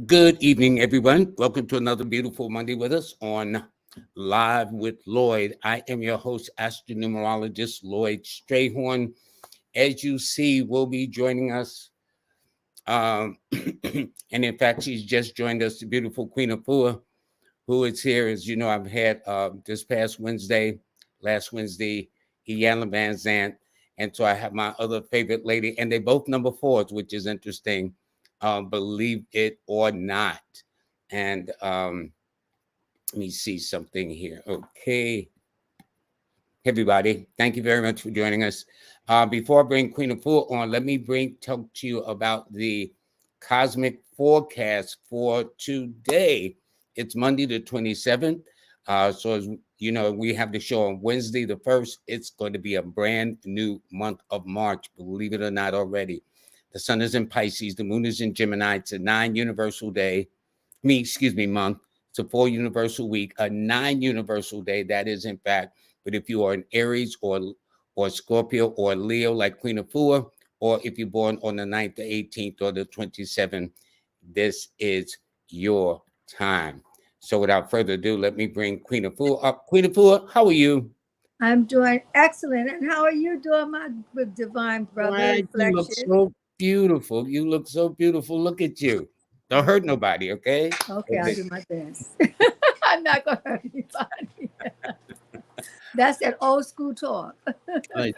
Good evening, everyone. Welcome to another beautiful Monday with us on Live with Lloyd. I am your host, astronumerologist Lloyd Strayhorn. As you see, will be joining us. And in fact, she's just joined us, the beautiful Queen Afua, who is here. As you know, I've had this past Wednesday, last Wednesday, Iyanla Van Zant. And so I have my other favorite lady, and they both number fours, which is interesting, believe it or not. And let me see something here. Okay, everybody, thank you very much for joining us. Before I bring Queen Afua on, let me talk to you about the cosmic forecast for today. It's Monday the 27th. So as you know, we have the show on Wednesday the 1st. It's going to be a brand new month of March, believe it or not already. The sun is in Pisces, the moon is in Gemini. It's a 9 universal day. Month. It's a 4 universal week, a 9 universal day. That is, in fact, but if you are an Aries or Scorpio or Leo like Queen Afua, or if you're born on the 9th, the 18th, or the 27th, this is your time. So without further ado, let me bring Queen Afua up. Queen Afua, how are you? I'm doing excellent. And how are you doing, my divine brother, Right, you look Reflection? so beautiful. You look so beautiful. Look at you. Don't hurt nobody, okay? Okay, I'll do my best. I'm not going to hurt anybody. That's that old school talk.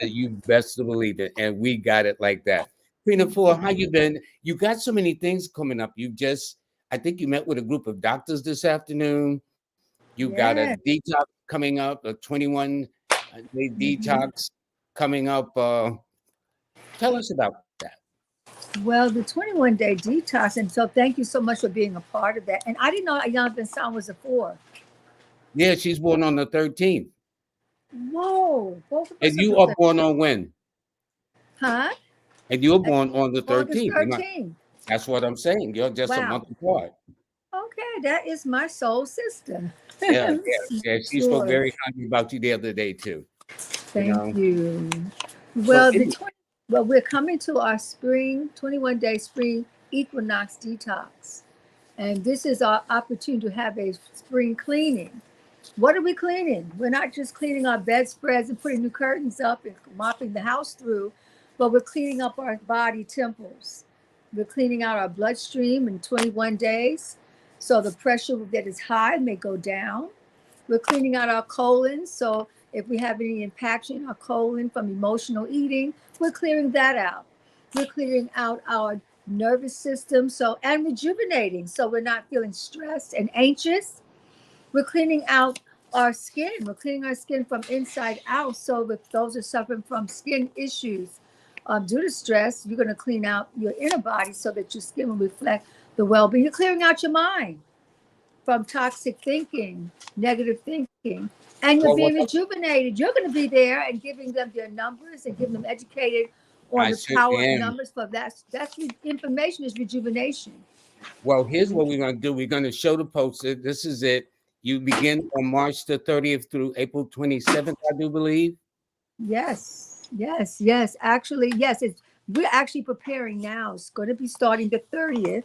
You best to believe it, and we got it like that. Queen of Four, how you been? You got so many things coming up. I think you met with a group of doctors this afternoon. You got a Yeah. detox coming up, a 21-day Mhm. detox coming up. Tell us about that. Well, the 21-day detox, and so thank you so much for being a part of that. And I didn't know Young Ben San was a four. Yeah, she's born on the 13th, Whoa, both of and us are you the are third. born on when? Huh? And you're born on the August 13th. 13th. That's what I'm saying. You're just a month Wow. apart. Okay, that is my soul sister. Yeah. She spoke Sure. very highly about you the other day too. You Thank know. you. So Well, we're coming to our spring 21-day spring equinox detox, and this is our opportunity to have a spring cleaning. What are we cleaning? We're not just cleaning our bedspreads and putting new curtains up and mopping the house through, but we're cleaning up our body temples. We're cleaning out our bloodstream in 21 days, so the pressure that is high may go down. We're cleaning out our colon. So if we have any impaction in our colon from emotional eating, we're clearing that out. We're clearing out our nervous system. So, and rejuvenating. So we're not feeling stressed and anxious. We're cleaning out our skin. We're cleaning our skin from inside out. So if those are suffering from skin issues due to stress, you're going to clean out your inner body so that your skin will reflect the well-being. You're clearing out your mind from toxic thinking, negative thinking, and you're well, being rejuvenated. You're going to be there and giving them their numbers and giving them educated on I the power certainly of am. numbers. For that's information is rejuvenation. Well, here's what we're going to do. We're going to show the poster. This is it. You begin on March the 30th through April 27th, I do believe. Yes. Actually, yes. We're actually preparing now. It's going to be starting the 30th,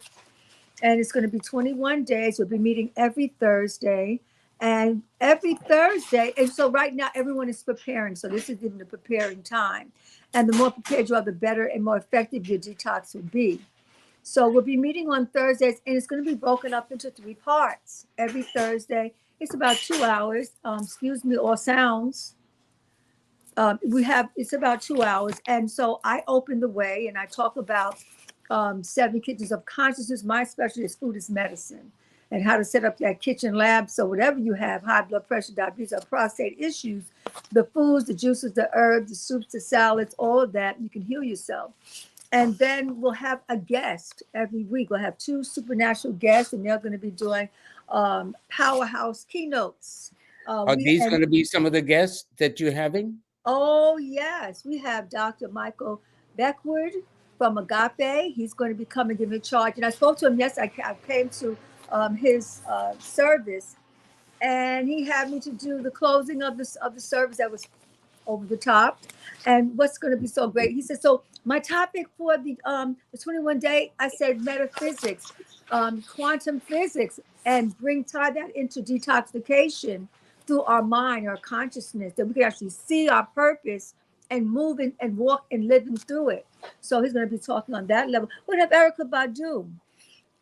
and it's going to be 21 days. We'll be meeting every Thursday. And every Thursday, and so right now everyone is preparing. So this is in the preparing time. And the more prepared you are, the better and more effective your detox will be. So we'll be meeting on Thursdays, and it's going to be broken up into 3 parts. Every Thursday, it's about 2 hours. Excuse me, all sounds. It's about 2 hours, and so I open the way and I talk about 7 kitchens of consciousness. My specialty is food is medicine, and how to set up that kitchen lab. So whatever you have, high blood pressure, diabetes, or prostate issues, the foods, the juices, the herbs, the soups, the salads, all of that, you can heal yourself. And then we'll have a guest every week. We'll have 2 supernatural guests, and they're going to be doing powerhouse keynotes. Are We these and going to be some of the guests that you're having? Oh, yes. We have Dr. Michael Beckwood from Agape. He's going to be coming to give a charge. And I spoke to him yesterday. I came to his service, and he had me to do the closing of the service that was over the top. And what's going to be so great? He said, so my topic for the 21 day, I said metaphysics, quantum physics, and tie that into detoxification through our mind, our consciousness, that we can actually see our purpose and moving and walk and living through it. So he's going to be talking on that level. We have Erica Badu.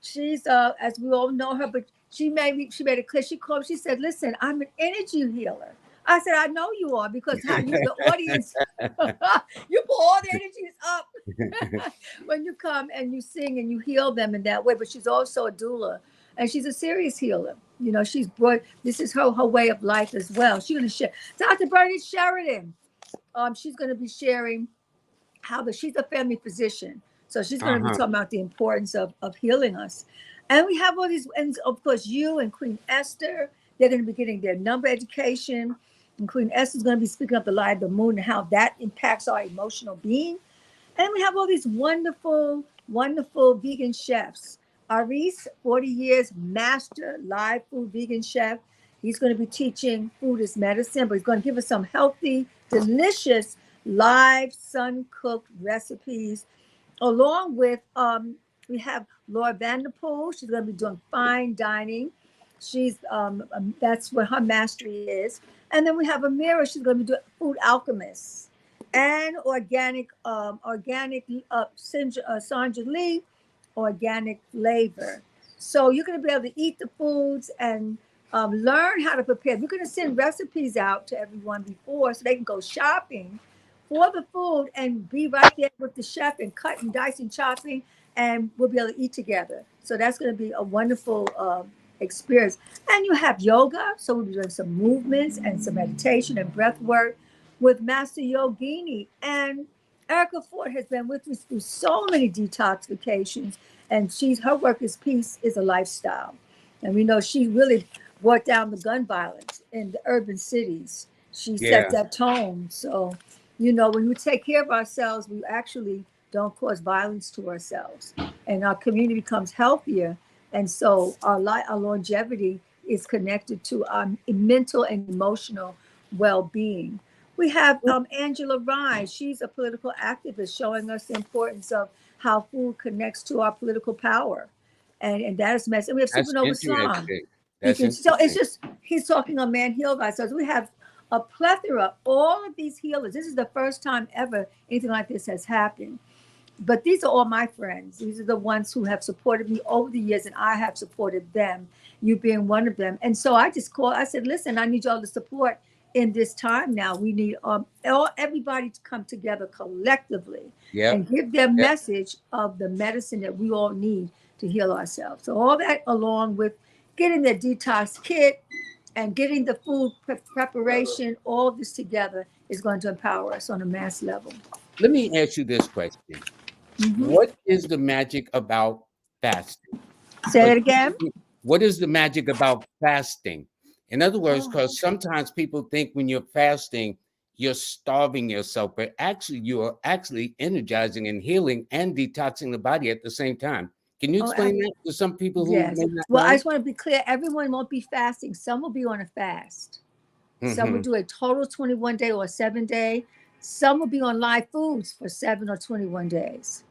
She's as we all know her, but she made it clear. She called, she said, listen, I'm an energy healer. I said, I know you are, because how you, the audience, you put all the energies up when you come and you sing and you heal them in that way. But she's also a doula, and she's a serious healer. You know, she's brought, this is her way of life as well. She's going to share. Dr. Bernie Sheridan, she's going to be sharing she's a family physician. So she's going to be talking about the importance of healing us. And we have all these, and of course, you and Queen Esther, they're going to be getting their number education. And Queen Esther is going to be speaking of the light of the moon and how that impacts our emotional being. And we have all these wonderful, wonderful vegan chefs. Aris, 40 years, master live food vegan chef. He's going to be teaching food is medicine, but he's going to give us some healthy, delicious, live, sun-cooked recipes. Along with, we have Laura Vanderpool. She's going to be doing fine dining. She's that's what her mastery is. And then we have Amira. She's going to be doing food alchemists and Sandra Lee, organic flavor. So you're going to be able to eat the foods and learn how to prepare. We're going to send recipes out to everyone before so they can go shopping for the food and be right there with the chef and cut and dice and chopping, and we'll be able to eat together. So that's going to be a wonderful experience. And you have yoga, so we'll be doing some movements and some meditation and breath work with Master Yogini. And Erica Ford has been with me through so many detoxifications, and her work is peace is a lifestyle. And we know she really brought down the gun violence in the urban cities. She set that tone. So, you know, when we take care of ourselves, we actually don't cause violence to ourselves, and our community becomes healthier. And so our longevity is connected to our mental and emotional well-being. We have Angela Rye. She's a political activist showing us the importance of how food connects to our political power. And that is messy. And we have That's Supernova Song. interesting. That's So it's just, he's talking on Man Healed by ourselves. We have a plethora, all of these healers. This is the first time ever anything like this has happened. But these are all my friends. These are the ones who have supported me over the years, and I have supported them, you being one of them. And so I just called, I said, listen, I need y'all to support in this time now. We need everybody to come together collectively and give their message of the medicine that we all need to heal ourselves. So all that, along with getting the detox kit and getting the food preparation, all of this together is going to empower us on a mass level. Let me ask you this question. What is the magic about fasting? Say that again. What is the magic about fasting? In other words, because sometimes people think when you're fasting, you're starving yourself, but actually you are actually energizing and healing and detoxing the body at the same time. Can you explain that to some people who may not know? I just want to be clear. Everyone won't be fasting. Some will be on a fast. Some will do a total 21 day or 7 day. Some will be on live foods for 7 or 21 days.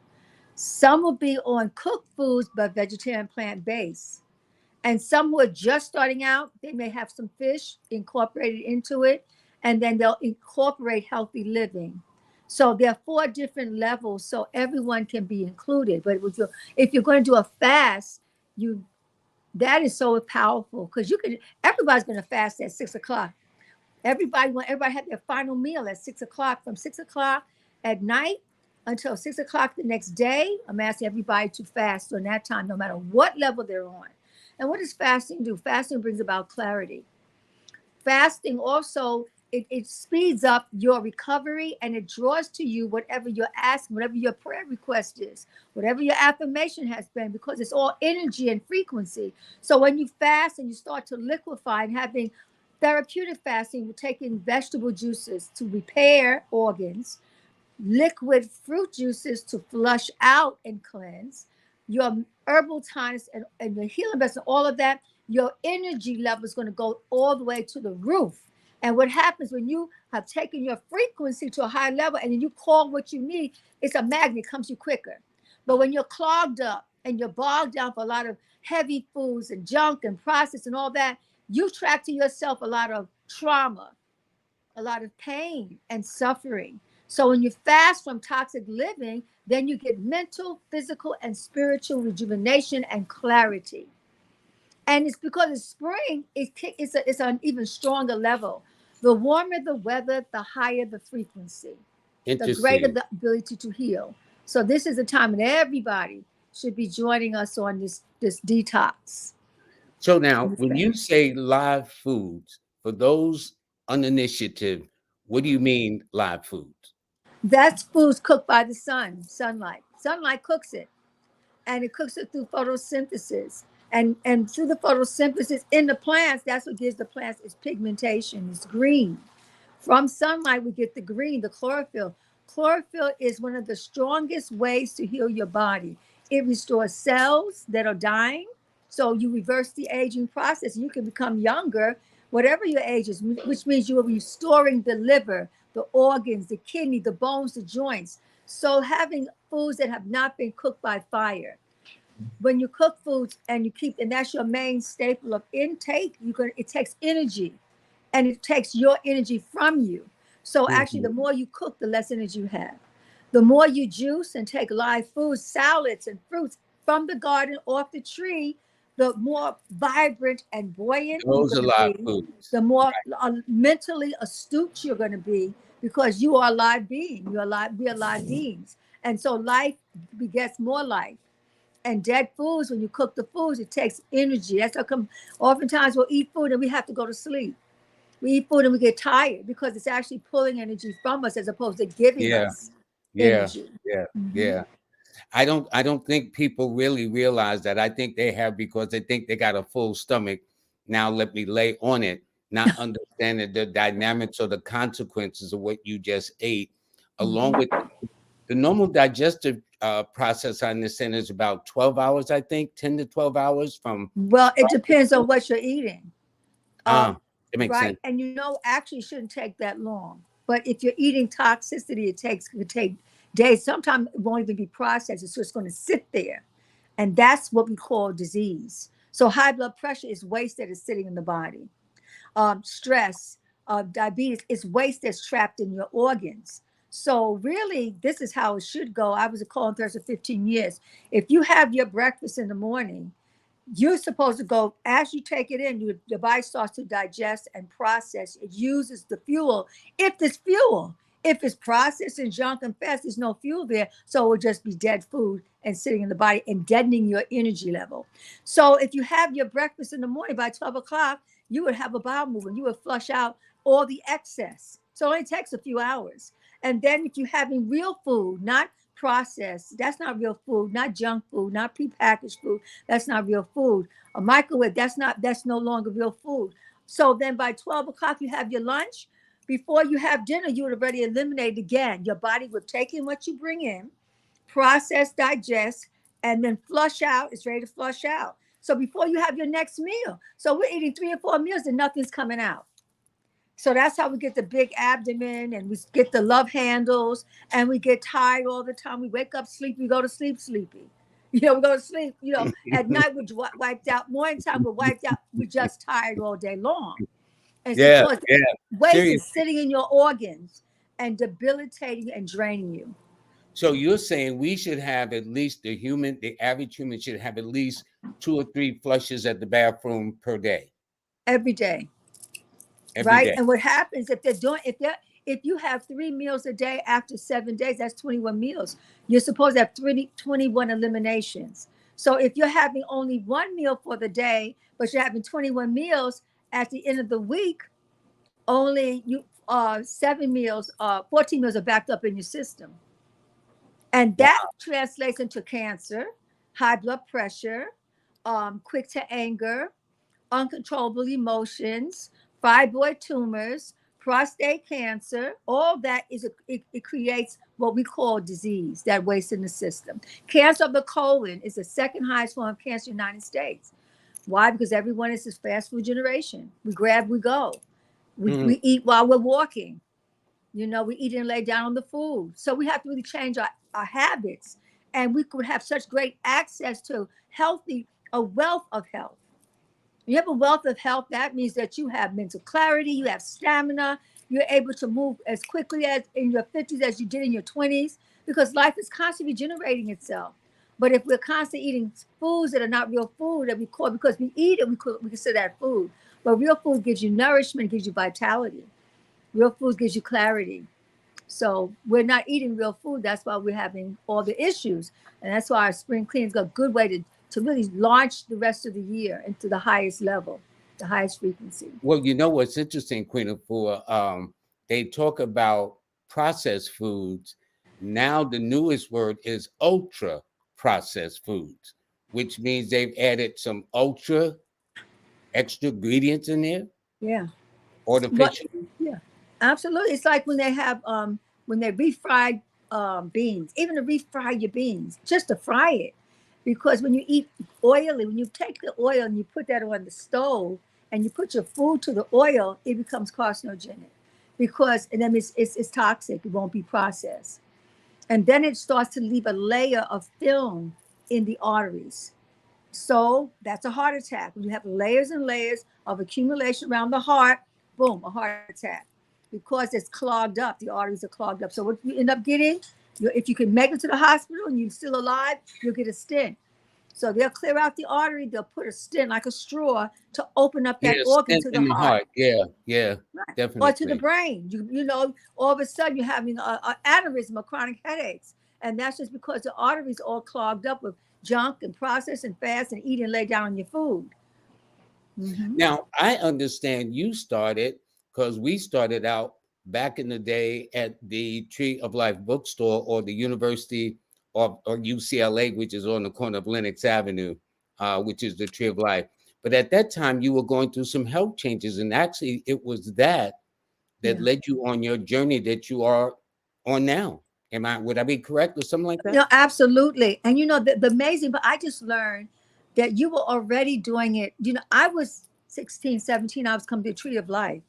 Some will be on cooked foods, but vegetarian, plant-based. And some who are just starting out, they may have some fish incorporated into it, and then they'll incorporate healthy living. So there are 4 different levels, so everyone can be included. But if you're going to do a fast, that is so powerful, because everybody's going to fast at 6 o'clock. Everybody have their final meal at 6 o'clock, from 6 o'clock at night until 6 o'clock the next day. I'm asking everybody to fast during that time, no matter what level they're on. And what does fasting do? Fasting brings about clarity. Fasting also, it speeds up your recovery, and it draws to you whatever you're asking, whatever your prayer request is, whatever your affirmation has been, because it's all energy and frequency. So when you fast and you start to liquefy, and having therapeutic fasting, we're taking vegetable juices to repair organs, liquid fruit juices to flush out and cleanse, your herbal tonics and the healing medicine, all of that, your energy level is going to go all the way to the roof. And what happens when you have taken your frequency to a high level and then you call what you need, it's a magnet, comes you quicker. But when you're clogged up and you're bogged down for a lot of heavy foods and junk and processed and all that, you attract to yourself a lot of trauma, a lot of pain and suffering. So when you fast from toxic living, then you get mental, physical, and spiritual rejuvenation and clarity. And it's because it's spring, it's an even stronger level. The warmer the weather, the higher the frequency, the greater Interesting. the ability to heal. So this is a time when everybody should be joining us on this detox. So now, when you say live foods, for those uninitiative, what do you mean live foods? That's foods cooked by the sun, sunlight. Sunlight cooks it, and it cooks it through photosynthesis. And through the photosynthesis in the plants, that's what gives the plants its pigmentation, it's green. From sunlight, we get the green, the chlorophyll. Chlorophyll is one of the strongest ways to heal your body. It restores cells that are dying. So you reverse the aging process. You can become younger, whatever your age is, which means you are restoring the liver, the organs, the kidney, the bones, the joints. So having foods that have not been cooked by fire. When you cook foods and you keep, and that's your main staple of intake, it takes energy and it takes your energy from you. So actually, the Mhm. more you cook, the less energy you have. The more you juice and take live foods, salads and fruits from the garden off the tree, the more vibrant and buoyant you're Those going are to live be, foods. the more mentally astute you're going to be, because you are a live being. You are live. We are live beings, and so life begets more life. And dead foods, when you cook the foods, it takes energy. That's how come oftentimes we'll eat food and we have to go to sleep. We eat food and we get tired because it's actually pulling energy from us as opposed to giving Yeah, us yeah, energy. yeah, Mhm. yeah. I don't think people really realize that. I think they have because they think they got a full stomach. Now let me lay on it, not understanding the dynamics or the consequences of what you just ate, along with the normal digestive process. I understand is about 12 hours, I think, 10 to 12 hours from Well, it start to depends on finish. what you're eating. Ah, it makes Right. sense. And actually it shouldn't take that long. But if you're eating toxicity, it could take days. Sometimes it won't even be processed. It's just going to sit there. And that's what we call disease. So high blood pressure is waste that is sitting in the body. Stress, diabetes is waste that's trapped in your organs. So really, this is how it should go. I was a colon therapist for 15 years. If you have your breakfast in the morning, you're supposed to go as you take it in, your body starts to digest and process. It uses the fuel. If there's fuel, if it's processed and junk and fast, there's no fuel there. So it will just be dead food and sitting in the body and deadening your energy level. So if you have your breakfast in the morning by 12 o'clock, you would have a bowel movement. You would flush out all the excess. So it only takes a few hours. And then if you're having real food, not processed, that's not real food, not junk food, not prepackaged food, that's not real food. A microwave, that's no longer real food. So then by 12 o'clock, you have your lunch. Before you have dinner, you would already eliminate again. Your body would take in what you bring in, process, digest, and then flush out. It's ready to flush out. So before you have your next meal, so we're eating 3 or 4 meals and nothing's coming out. So that's how we get the big abdomen and we get the love handles and we get tired all the time. We wake up sleepy, we go to sleep sleepy. We go to sleep, at night we're wiped out. Morning time we're wiped out. We're just tired all day long. And it's Yeah, because yeah. waste is Seriously. sitting in your organs and debilitating and draining you So you're saying we should have at least the average human should have at least 2 or 3 flushes at the bathroom per day, every day. every Right. day. And what happens if you have 3 meals a day after 7 days, that's 21 meals. You're supposed to have 21 eliminations. So if you're having only one meal for the day, but you're having 21 meals at the end of the week, only 14 meals are backed up in your system. And Wow. that translates into cancer, high blood pressure, quick to anger, uncontrollable emotions, fibroid tumors, prostate cancer. All that it creates what we call disease, that waste in the system. Cancer of the colon is the second highest form of cancer in the United States. Why? Because everyone is this fast food generation. We grab, we go. We eat while we're walking. We eat and lay down on the food. So we have to really change our habits. And we could have such great access to a wealth of health. You have a wealth of health, that means that you have mental clarity, you have stamina, you're able to move as quickly as in your 50s as you did in your 20s, because life is constantly generating itself. But if we're constantly eating foods that are not real food, that we call because we eat it, we consider that food. But real food gives you nourishment, gives you vitality. Real food gives you clarity. So we're not eating real food. That's why we're having all the issues. And that's why our spring cleaning is a good way to really launch the rest of the year into the highest level, the highest frequency. Well, you know what's interesting, Queen Afua? They talk about processed foods. Now the newest word is ultra processed foods, which means they've added some ultra extra ingredients in there, Yeah. But artificial. yeah, absolutely. It's like when they refried beans, even to refry your beans, just to fry it. Because when you eat oily, when you take the oil and you put that on the stove and you put your food to the oil, it becomes carcinogenic. Because and then it's toxic, it won't be processed. And then it starts to leave a layer of film in the arteries. So that's a heart attack. When you have layers and layers of accumulation around the heart, boom, a heart attack. Because it's clogged up, the arteries are clogged up. So what you end up getting, if you can make it to the hospital and you're still alive, you'll get a stent. So they'll clear out the artery, they'll put a stent like a straw to open up that Yeah, organ stent to the in the heart. heart. Yeah, yeah, Right. Or to the definitely. brain. All of a sudden you're having a aneurysm or chronic headaches. And that's just because the arteries all clogged up with junk and process and fast and eat and lay down on your food. Hmm. Now, I understand you started because we started out back in the day at the Tree of Life bookstore or the University or UCLA, which is on the corner of Lenox Avenue, which is the Tree of Life. But at that time, you were going through some health changes, and actually, it was that Yeah. led you on your journey that you are on now. Would I be correct or something like that? No, absolutely. And the amazing, but I just learned that you were already doing it. I was 16, 17. I was coming to the Tree of Life.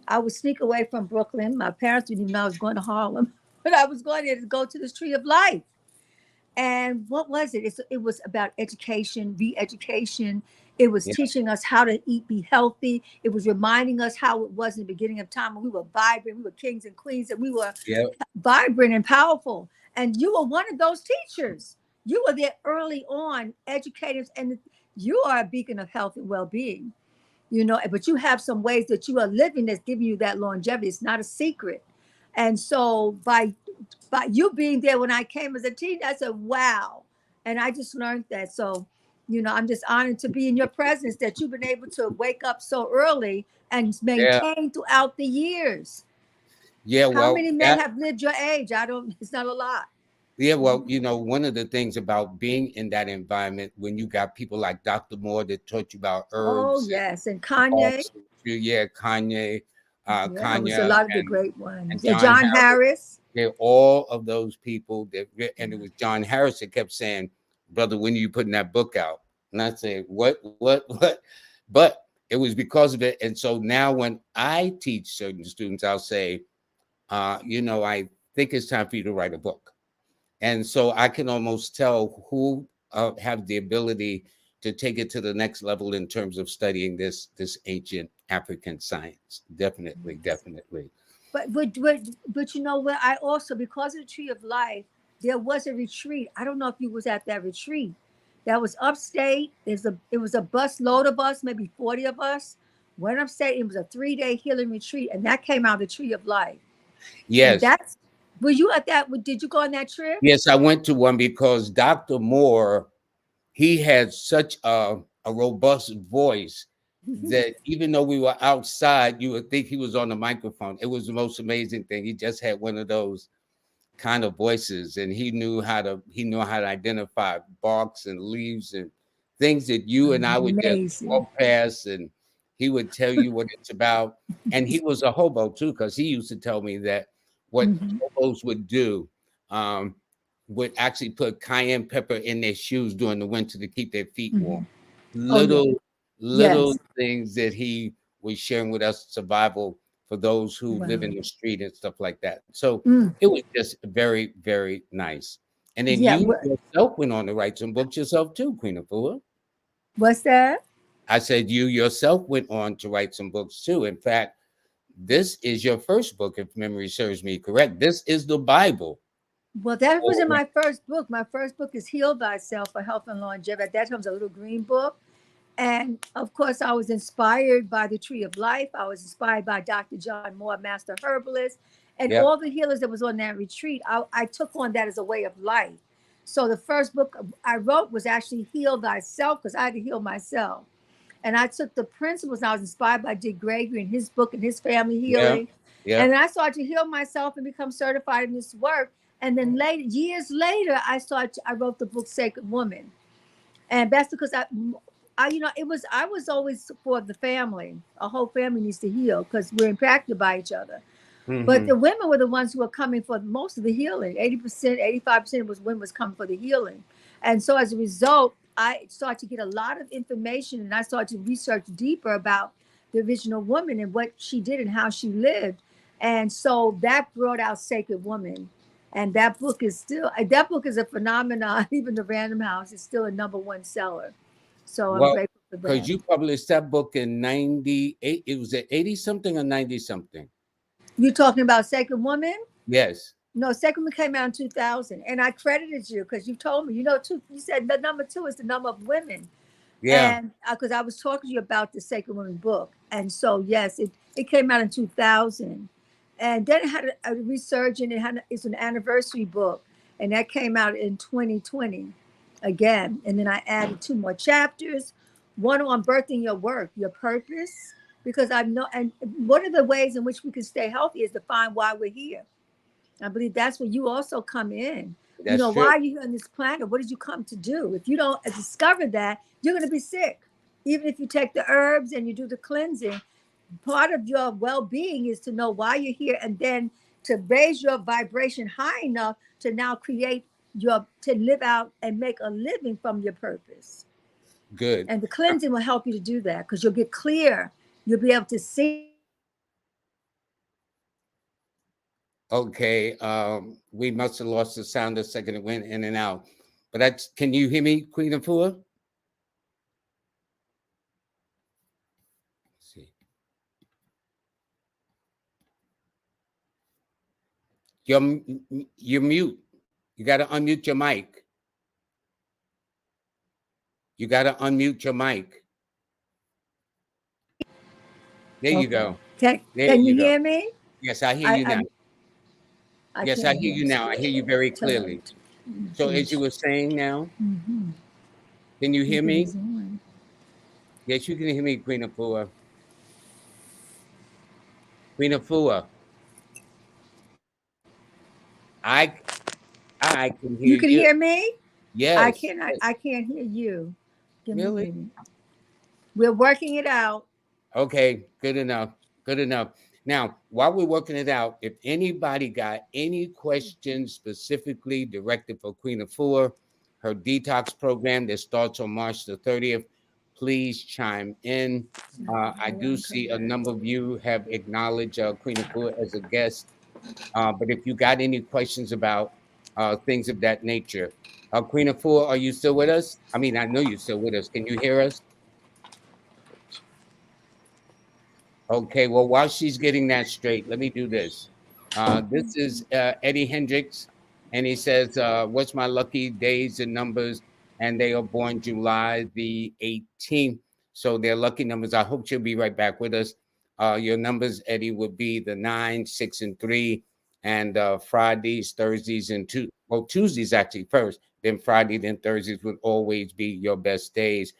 I would sneak away from Brooklyn. My parents didn't even know I was going to Harlem, but I was going there to go to this Tree of Life. And what was it? It was about education, re-education. It was Yeah, teaching us how to eat, be healthy. It was reminding us how it was in the beginning of time when we were vibrant, we were kings and queens, and we were yeah, vibrant and powerful. And you were one of those teachers. You were there early on, educators, and you are a beacon of health and well-being. But you have some ways that you are living that's giving you that longevity. It's not a secret. And so by you being there when I came as a teen, I said, wow. And I just learned that. So, I'm just honored to be in your presence that you've been able to wake up so early and yeah, maintain throughout the years. yeah. How Well, many men have lived your age? It's not a lot. yeah, well, Mhm. one of the things about being in that environment when you got people like Dr. Moore that taught you about Oh, herbs and yes. And Kanye. also, yeah, Yeah, it was a Kanye, lot of the and great ones. John John Harris. Harris. Yeah, all of those people and it was John Harris that kept saying, "Brother, when are you putting that book out?" And I said, what?" But it was because of it, and so now when I teach certain students, I'll say, I think it's time for you to write a book. And so I can almost tell who have the ability to take it to the next level in terms of studying this ancient African science. Definitely, definitely. But you know what? I also, because of the Tree of Life, there was a retreat. I don't know if you was at that retreat. That was upstate. It was a bus load of us, maybe 40 of us. Went upstate. It was a 3-day healing retreat, and that came out of the Tree of Life. And Yes, that's were you at that? Did you go on that trip? yes, I went to one because Dr. Moore, he had such a robust voice that even though we were outside, you would think he was on the microphone. It was the most amazing thing. He just had one of those kind of voices, and he knew how to identify barks and leaves and things that you and I would just Amazing. walk past, and he would tell you what it's about. And he was a hobo too, because he used to tell me that what Mhm. hobos would do um, would actually put cayenne pepper in their shoes during the winter to keep their feet warm. Mhm. Oh yeah. Little Yes. things that he was sharing with us, survival for those who live in Wow. the street and stuff like that. So Mm. it was just very, very nice. And then Yeah. you yourself went on to write some books yourself too, Queen Afua. What's that? I said you yourself went on to write some books too. In fact, this is your first book, if memory serves me correct. This is the Bible. Well, that was in Oh, my first book. My first book is Heal Thyself for Health and Longevity. At that time, it was a little green book. And of course, I was inspired by the Tree of Life. I was inspired by Dr. John Moore, Master Herbalist, and yep. all the healers that was on that retreat. I took on that as a way of life. So the first book I wrote was actually Heal Thyself because I had to heal myself. And I took the principles. And I was inspired by Dick Gregory and his book and his family Yeah. healing. And Yep. then I started to heal myself and become certified in this work. And then later, years later, I wrote the book Sacred Woman. And that's because I was always for the family. A whole family needs to heal because we're impacted by each other. But Hmm. the women were the ones who were coming for most of the healing. 80%, 85% was women was coming for the healing. And so as a result, I started to get a lot of information and I started to research deeper about the original woman and what she did and how she lived. And so that brought out Sacred Woman. And that book is a phenomenon. Even the Random House is still a number one seller. So I'm Well, grateful for because that. you published that book in 98, it was at 80 something or 90 something. You talking about Sacred Woman? Yes. No, second one came out in 2000, and I credited you because you told me, two. You said the number two is the number of women, Yeah. and because I was talking to you about the Sacred Women book, and so yes, it came out in 2000, and then it had a resurgence. It's an anniversary book, and that came out in 2020 again, and then I added two more chapters, one on birthing your work, your purpose, because I know, and one of the ways in which we can stay healthy is to find why we're here. I believe that's where you also come in. That's Why true. are you here on this planet? What did you come to do? If you don't discover that, you're going to be sick. Even if you take the herbs and you do the cleansing, part of your well being is to know why you're here and then to raise your vibration high enough to now to live out and make a living from your purpose. Good. And the cleansing will help you to do that because you'll get clear. You'll be able to see. Okay. We must have lost the sound a second. It went in and out. But can you hear me, Queen Afua? See. You're mute. You got to unmute your mic. You got to unmute your mic. There you Okay. go. Can, There can you you go. hear me? Yes, I hear I, you now. I I Yes, I can't hear hear you him. now. I hear you very Tell her clearly. to So as you finish. were saying now, Mm-hmm. can you hear Look at me? his on. Yes, you can hear me, Queen Afua. Queen Afua. I I can You hear can you. hear me? I Yes. can't. Yes. I can't hear you. Give me a Really? minute. We're working it out. Okay, good enough. Good enough. Now, while we're working it out, if anybody got any questions specifically directed for Queen Afua, her detox program that starts on March the 30th, please chime in. I Hold do on, come see a back. number of you have acknowledged Queen Afua as a guest. But if you got any questions about things of that nature, Queen Afua, are you still with us? I mean, I know you're still with us. Can you hear us? Okay, well, while she's getting that straight, let me do this. This is Eddie Hendricks, and he says, what's my lucky days and numbers? And they are born July the 18th. So their lucky numbers. I hope she'll be right back with us. Your numbers, Eddie, would be the 9, 6, and 3, and Fridays, Thursdays, and Tuesdays actually first, then Friday, then Thursdays would always be your best days.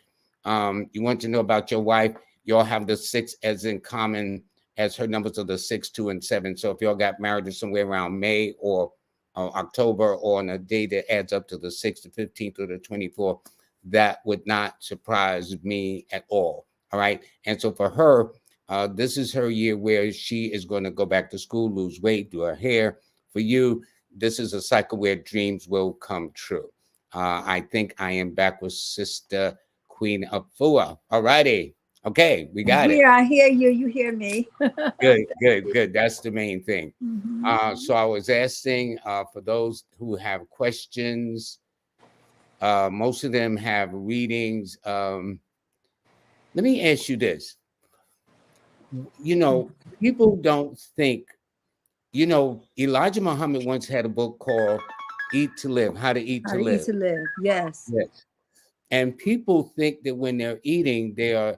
You want to know about your wife? Y'all have the 6 as in common as her numbers are the 6, 2, and 7. So if y'all got married somewhere around May or October or on a day that adds up to the 6th, the 15th, or the 24th, that would not surprise me at all. All right. And so for her, this is her year where she is going to go back to school, lose weight, do her hair. For you, this is a cycle where dreams will come true. I think I am back with Sister Queen Afua. All righty. Okay, we I'm got it. here. I hear you. You hear me. Good, good, good. That's the main thing. Mhm. So I was asking for those who have questions. Most of them have readings. Let me ask you this. You know, people don't think, Elijah Muhammad once had a book called Eat to Live, How to Eat How to to eat Live. to live. Yes. Yes. And people think that when they're eating, they are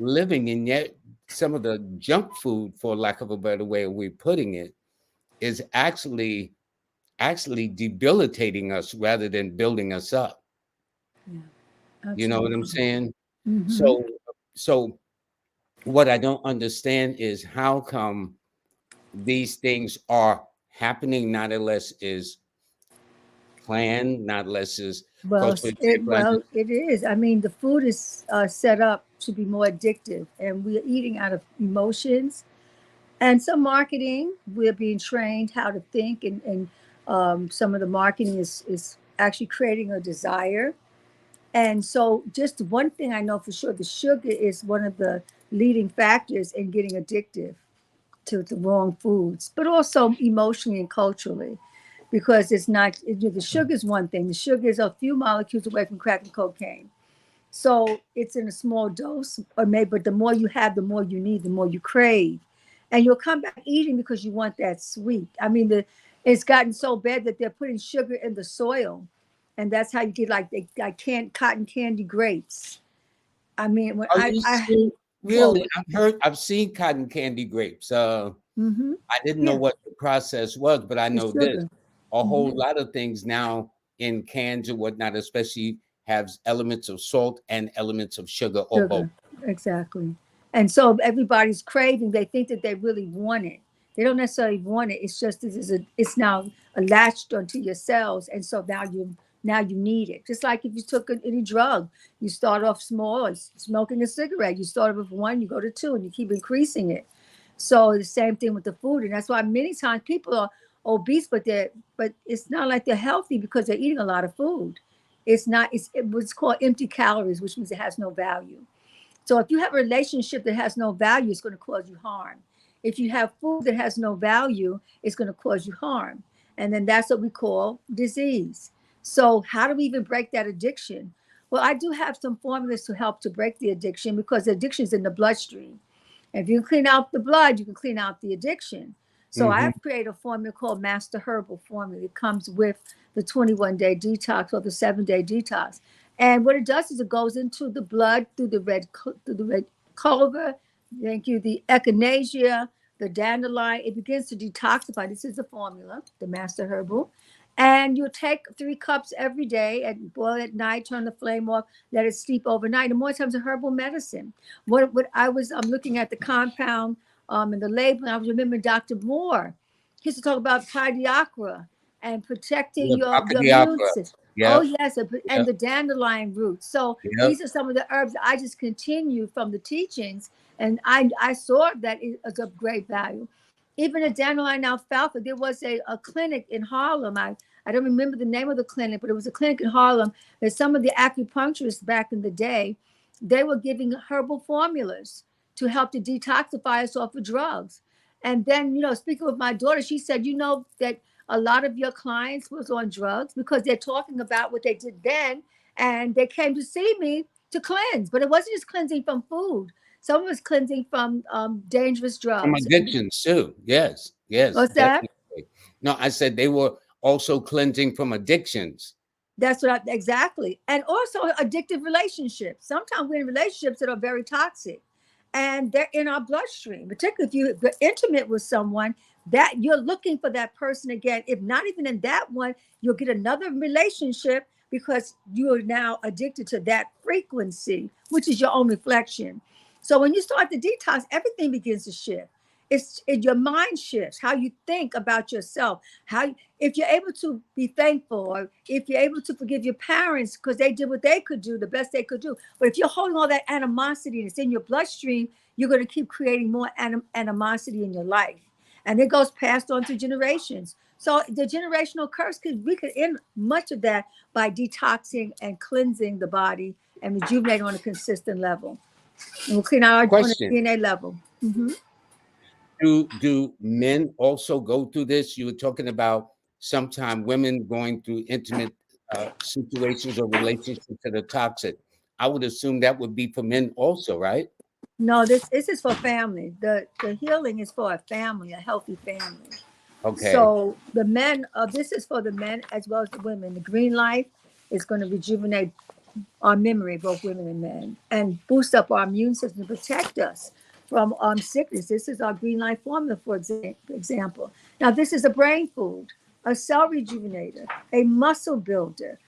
living, and yet some of the junk food, for lack of a better way of we putting it, is actually debilitating us rather than building us up. Yeah. You know what I'm Absolutely. saying? Mm-hmm. So what I don't understand is how come these things are happening not unless is planned, not unless is Well, because, for example, I know, it is. I mean, the food is set up to be more addictive, and we're eating out of emotions and some marketing. We're being trained how to think, and some of the marketing is actually creating a desire. And so, just one thing I know for sure: the sugar is one of the leading factors in getting addictive to the wrong foods, but also emotionally and culturally, because it's not the sugar is one thing. The sugar is a few molecules away from crack and cocaine, so it's in a small dose, or maybe, but the more you have, the more you need, the more you crave, and you'll come back eating because you want that sweet. I mean, it's gotten so bad that they're putting sugar in the soil, and that's how you get like canned cotton candy grapes. I mean, when are you I still really? forward. I've seen cotton candy grapes. Mm-hmm. I didn't know Yeah, what the process was, but I the know this: sugar. a Mm-hmm. whole lot of things now in cans or whatnot, especially, have elements of salt and elements of sugar or both. Sugar, exactly. And so everybody's craving. They think that they really want it. They don't necessarily want it. It's just it's now latched onto your cells, and so now you need it. Just like if you took any drug, you start off small, smoking a cigarette. You start with one, you go to two, and you keep increasing it. So the same thing with the food, and that's why many times people are obese, but it's not like they're healthy because they're eating a lot of food. It's not. It's what's called empty calories, which means it has no value. So if you have a relationship that has no value, it's going to cause you harm. If you have food that has no value, it's going to cause you harm. And then that's what we call disease. So how do we even break that addiction? Well, I do have some formulas to help to break the addiction because the addiction is in the bloodstream. If you clean out the blood, you can clean out the addiction. So Hmm. I've created a formula called Master Herbal Formula. It comes with the 21-day detox or the 7-day detox. And what it does is it goes into the blood through the red clover, thank you, the echinacea, the dandelion. It begins to detoxify. This is the formula, the Master Herbal. And you take 3 cups every day and boil at night, turn the flame off, let it steep overnight. And more times a herbal medicine. What I was looking at the compound and the label, and I was remembering Dr. Moore. He used to talk about cardiacra and protecting Yeah, your immune Pacadiopera. system. Oh Yep, yes, and yep, the dandelion roots. So yep. these are some of the herbs that I just continue from the teachings, and I saw that it was of great value. Even a dandelion alfalfa. There was a clinic in Harlem. I don't remember the name of the clinic, but it was a clinic in Harlem that some of the acupuncturists back in the day, they were giving herbal formulas to help to detoxify us off of drugs. And then, speaking with my daughter, she said, that a lot of your clients was on drugs because they're talking about what they did then, and they came to see me to cleanse. But it wasn't just cleansing from food. Some was cleansing from dangerous From drugs. addictions too. Yes, yes, What's that? definitely. No, I said they were also cleansing from addictions. That's exactly. And also addictive relationships. Sometimes we're in relationships that are very toxic and they're in our bloodstream, particularly if you're intimate with someone that you're looking for that person again. If not even in that one, you'll get another relationship because you are now addicted to that frequency, which is your own reflection. So when you start the detox, everything begins to shift. Your mind shifts, how you think about yourself, how if you're able to be thankful, or if you're able to forgive your parents because they did what they could do, the best they could do. But if you're holding all that animosity and it's in your bloodstream, you're going to keep creating more animosity in your life. And it goes passed on to generations. So the generational curse, we could end much of that by detoxing and cleansing the body and rejuvenating on a consistent level. And we'll clean out on a Question: DNA level. Mhm. Do men also go through this? You were talking about sometime women going through intimate situations or relationships that are toxic. I would assume that would be for men also, right? No, this is for family. The healing is for a family, a healthy family. Okay. So the men, this is for the men as well as the women. The green light is going to rejuvenate our memory, both women and men, and boost up our immune system to protect us from sickness. This is our green light formula, for example. Now, this is a brain food, a cell rejuvenator, a muscle builder.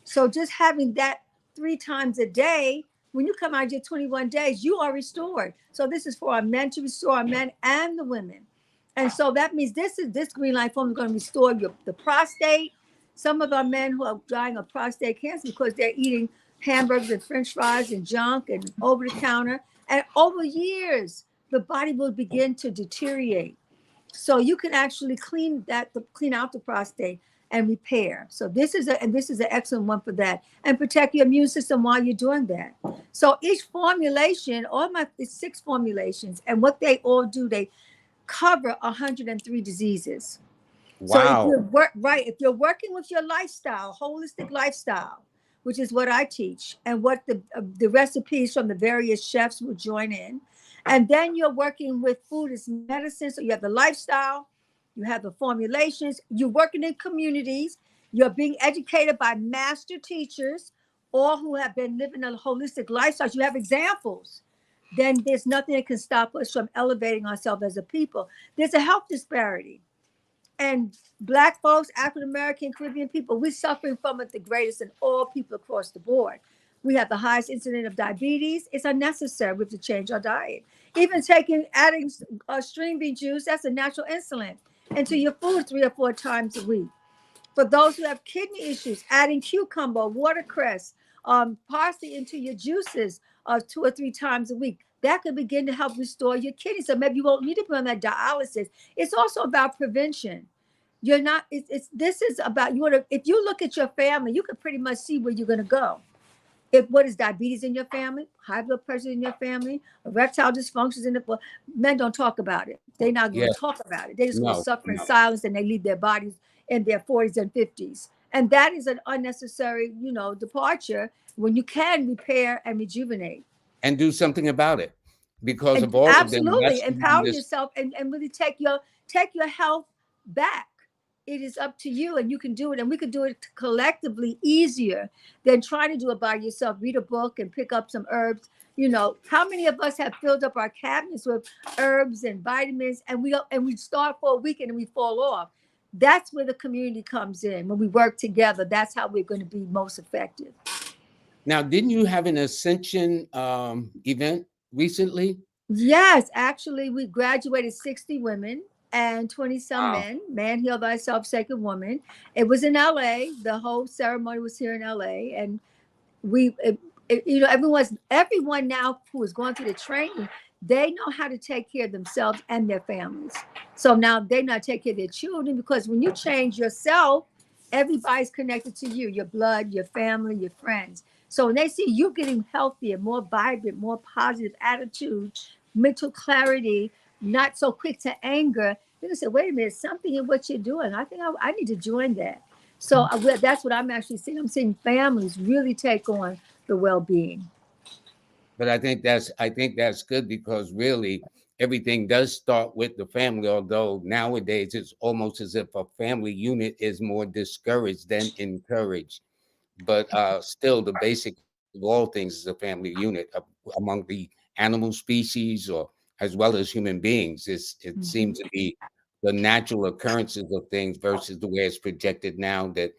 So just having that 3 times a day, when you come out of your 21 days, you are restored. So this is for our men to restore our men and the women. And so that means this green light foam is going to restore the prostate. Some of our men who are dying of prostate cancer because they're eating hamburgers and french fries and junk and over the counter. And over years, the body will begin to deteriorate. So you can actually clean out the prostate and repair. So this is an excellent one for that, and protect your immune system while you're doing that. So each formulation, it's 6 formulations, and what they all do, they cover 103 diseases. So Wow. if you're working with your lifestyle, holistic lifestyle, which is what I teach, and what the recipes from the various chefs will join in, and then you're working with food as medicine. So you have the lifestyle, you have the formulations, you're working in communities, you're being educated by master teachers, all who have been living a holistic lifestyle. You have examples. Then there's nothing that can stop us from elevating ourselves as a people. There's a health disparity, and Black folks, African American, Caribbean people, we're suffering from it the greatest in all people across the board. We have the highest incidence of diabetes. It's unnecessary. We have to change our diet. Even adding string bean juice, that's a natural insulin, into your food 3 or 4 times a week. For those who have kidney issues, adding cucumber, watercress, parsley into your juices 2 or 3 times a week. That could begin to help restore your kidneys. So maybe you won't need to be on that dialysis. It's also about prevention. You're not. This is about you. If you look at your family, you can pretty much see where you're going to go. If what is diabetes in your family, high blood pressure in your family, erectile dysfunctions in the men don't talk about it. They're not going Yeah. to talk about it. They just going to No. suffer in silence, and they leave their bodies in their 40s and 50s. And that is an unnecessary, departure when you can repair and rejuvenate. And do something about it because And of all of them. absolutely That's empower this. yourself, and really take your health back. It is up to you, and you can do it, and we can do it collectively easier than trying to do it by yourself. Read a book and pick up some herbs. How many of us have filled up our cabinets with herbs and vitamins, and we start for a weekend and we fall off? That's where the community comes in. When we work together, that's how we're going to be most effective. Now, didn't you have an ascension event recently? Yes, actually, we graduated 60 women and 20 some Wow. men. Man Heal Thyself, Sacred Woman. It was in LA. The whole ceremony was here in LA. And we, everyone now who is going through the training, they know how to take care of themselves and their families. So now they not take care of their children, because when you change yourself, everybody's connected to you, your blood, your family, your friends. So when they see you getting healthier, more vibrant, more positive attitude, mental clarity, not so quick to anger, they're gonna say, wait a minute, something in what you're doing. I think I need to join that. So that's what I'm actually seeing. I'm seeing families really take on the well-being. But I think that's good because really everything does start with the family. Although nowadays it's almost as if a family unit is more discouraged than encouraged. But still, the basic of all things is a family unit among the animal species, or as well as human beings. It seems to be the natural occurrences of things versus the way it's projected now that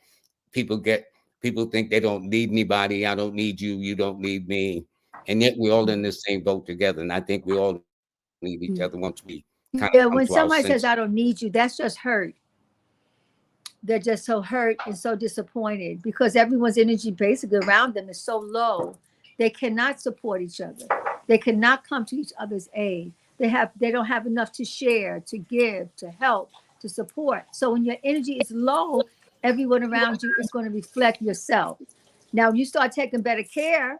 people get people think they don't need anybody. I don't need you. You don't need me. And yet we're all in the same boat together. And I think we all need each other once we kind of come to Yeah, our when somebody senses. says, I don't need you, that's just hurt. They're just so hurt and so disappointed because everyone's energy basically around them is so low. They cannot support each other. They cannot come to each other's aid. They don't have enough to share, to give, to help, to support. So when your energy is low, everyone around you is going to reflect yourself. Now, when you start taking better care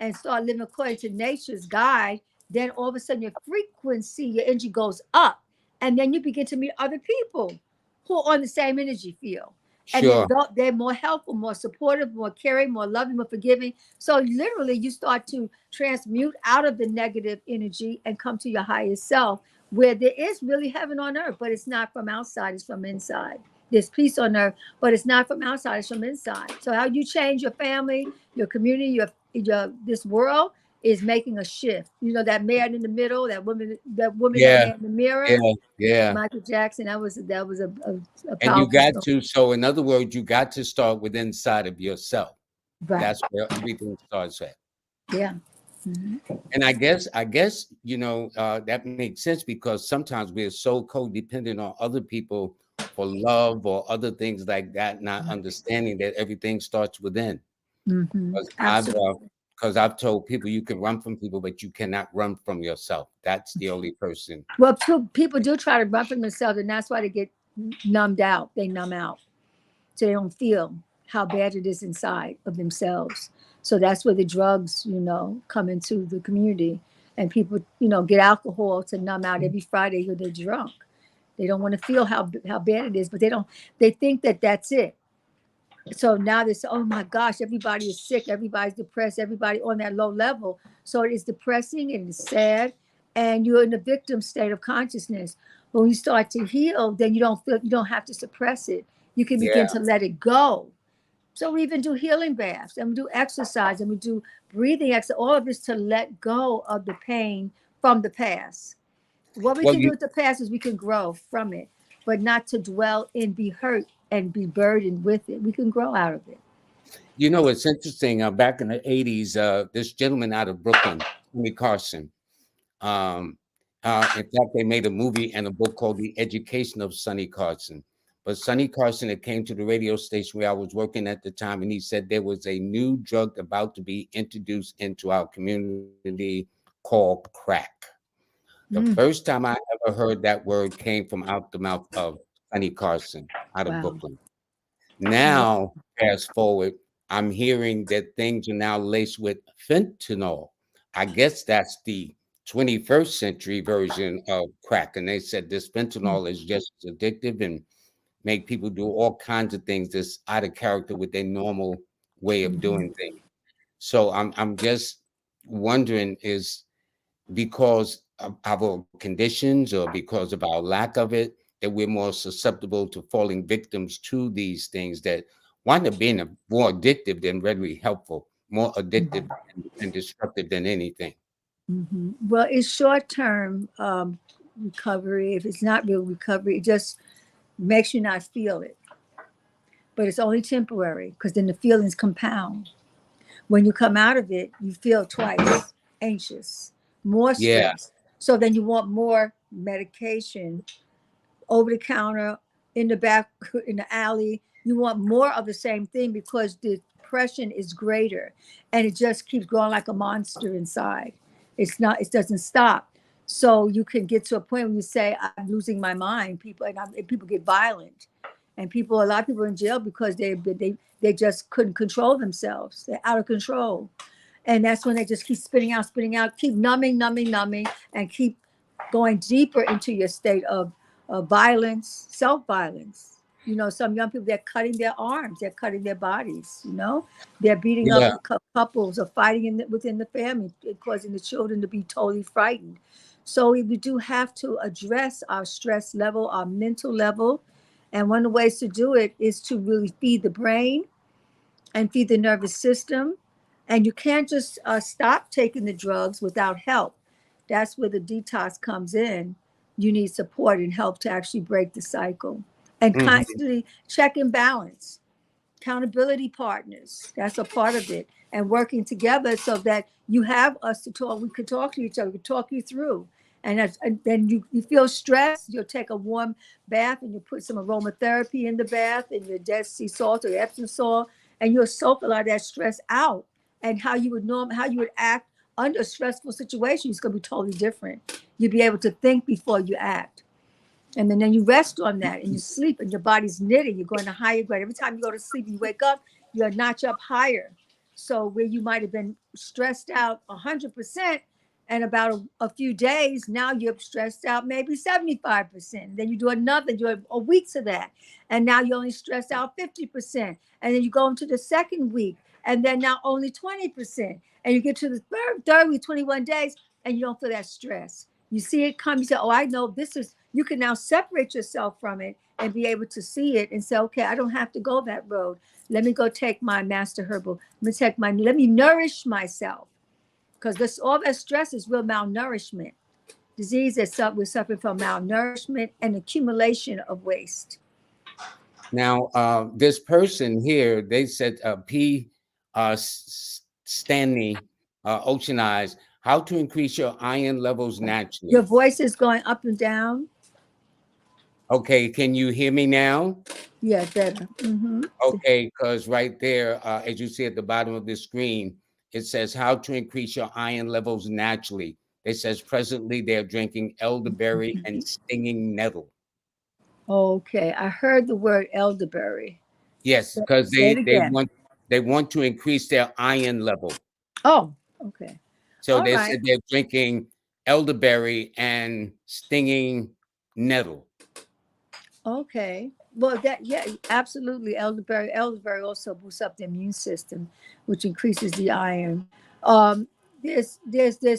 and start living according to nature's guide, then all of a sudden your frequency, your energy goes up. And then you begin to meet other people who are on the same energy field. And then Sure. they're more helpful, more supportive, more caring, more loving, more forgiving. So literally you start to transmute out of the negative energy and come to your highest self, where there is really heaven on earth, but it's not from outside, it's from inside. There's peace on earth, but it's not from outside, it's from inside. So how you change your family, your community, your this world is making a shift. You know, that man in the middle, that Yeah. man in the mirror, Yeah. Yeah. Michael Jackson, that was a And you powerful got song. to, so in other words, you got to start with inside of yourself. Right. That's where everything starts at. Yeah. Mhm. And I guess, that makes sense because sometimes we're so codependent on other people for love or other things like that, not understanding that everything starts within. Because Absolutely. I've told people you can run from people, but you cannot run from yourself. That's the only person. Well, people do try to run from themselves, and that's why they get numbed out. They numb out, so they don't feel how bad it is inside of themselves. So that's where the drugs, come into the community, and people, get alcohol to numb out every Friday when they're drunk. They don't want to feel how bad it is, but they don't. They think that that's it. So now they say, oh my gosh, everybody is sick, everybody's depressed, everybody on that low level. So it is depressing and it's sad, and you're in the victim state of consciousness. When you start to heal, then you don't have to suppress it. You can begin Yeah. to let it go. So we even do healing baths, and we do exercise, and we do breathing exercise. All of this to let go of the pain from the past. What we Well, can do with the past is we can grow from it, but not to dwell and be hurt and be burdened with it. We can grow out of it. it's interesting. Back in the 80s, this gentleman out of Brooklyn, Jimmy Carson, Um, in fact, they made a movie and a book called The Education of Sonny Carson. But Sonny Carson, it came to the radio station where I was working at the time, and he said there was a new drug about to be introduced into our community called crack. The Mm, first time I ever heard that word came from out the mouth of Sonny Carson out of wow. Brooklyn. Yeah. Now, fast forward, I'm hearing that things are now laced with fentanyl. I guess that's the 21st century version of crack. And they said this Mm, fentanyl is just as addictive and make people do all kinds of things that's out of character with their normal way of mhm, doing things. So I'm just wondering, is because of our conditions or because of our lack of it that we're more susceptible to falling victims to these things that wind up being more addictive than really helpful, more addictive and destructive than anything. mhm. Well, it's short term recovery. If it's not real recovery, it just makes you not feel it. But it's only temporary because then the feelings compound. When you come out of it, you feel twice anxious, more Yeah, stress. So then you want more medication over the counter, in the back, in the alley. You want more of the same thing because the depression is greater, and it just keeps growing like a monster inside. It doesn't stop. So you can get to a point where you say, I'm losing my mind. And people get violent. And a lot of people are in jail because they just couldn't control themselves. They're out of control. And that's when they just keep spitting out, keep numbing, and keep going deeper into your state of violence, self-violence. Some young people, they're cutting their arms, they're cutting their bodies, they're beating up yeah. couples or fighting within the family, causing the children to be totally frightened. So we do have to address our stress level, our mental level. And one of the ways to do it is to really feed the brain and feed the nervous system. And you can't just stop taking the drugs without help. That's where the detox comes in. You need support and help to actually break the cycle and Mhm. constantly check and balance. Accountability partners, that's a part of it. And working together so that you have us to talk, we could talk to each other, we could talk you through. And then you feel stressed, you'll take a warm bath and you put some aromatherapy in the bath and your Dead Sea salt or Epsom salt, and you'll soak a lot of that stress out. And how you would act under a stressful situation is going to be totally different. You'll be able to think before you act. And then you rest on that and you sleep and your body's knitting. You're going to higher grade. Every time you go to sleep and you wake up, you're a notch up higher. So where you might have been stressed out 100%, and about a few days, now you're stressed out maybe 75%. Then you do another, you do a week to that. And now you're only stressed out 50%. And then you go into the second week, and then now only 20%. And you get to the third week, 21 days, and you don't feel that stress. You see it come, you say, oh, I know this is, you can now separate yourself from it and be able to see it and say, okay, I don't have to go that road. Let me go take my master herbal. Let me nourish myself. Because this all that stress is real malnourishment. Disease is we're suffering from malnourishment and accumulation of waste. Now, this person here, they said P. Stanley, Ocean Eyes, how to increase your iron levels naturally. Your voice is going up and down. Okay, can you hear me now? Yeah, better. Okay, because right there, as you see at the bottom of the screen, it says how to increase your iron levels naturally. It says presently they're drinking elderberry and stinging nettle. Okay, I heard the word elderberry. Yes, because Say it again. they want to increase their iron level. Oh, okay. So All they right. said they're drinking elderberry and stinging nettle. Okay. Well, that, yeah, absolutely. Elderberry. Elderberry also boosts up the immune system, which increases the iron. Um, there's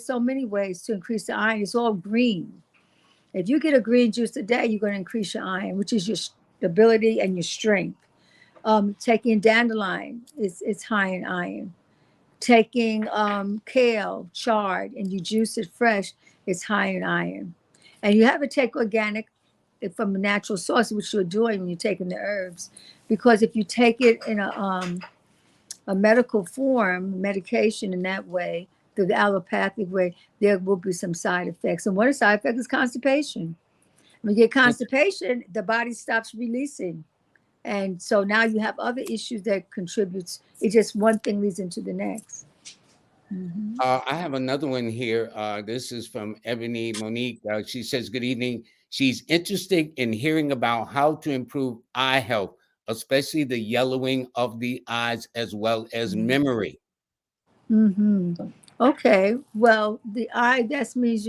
so many ways to increase the iron. It's all green. If you get a green juice a day, you're going to increase your iron, which is your stability and your strength. Taking dandelion is high in iron. Taking kale charred and you juice it fresh, it's high in iron. And you have to take organic from a natural source, which you're doing when you're taking the herbs, because if you take it in a medical form, medication in that way, through the allopathic way, there will be some side effects. And one of the side effects is constipation. When you get constipation, the body stops releasing. And so now you have other issues that contributes. It's just one thing leads into the next. I have another one here. This is from Ebony Monique. She says, good evening. She's interested in hearing about how to improve eye health, especially the yellowing of the eyes as well as memory. Mm-hmm. Okay. Well, the eye, that means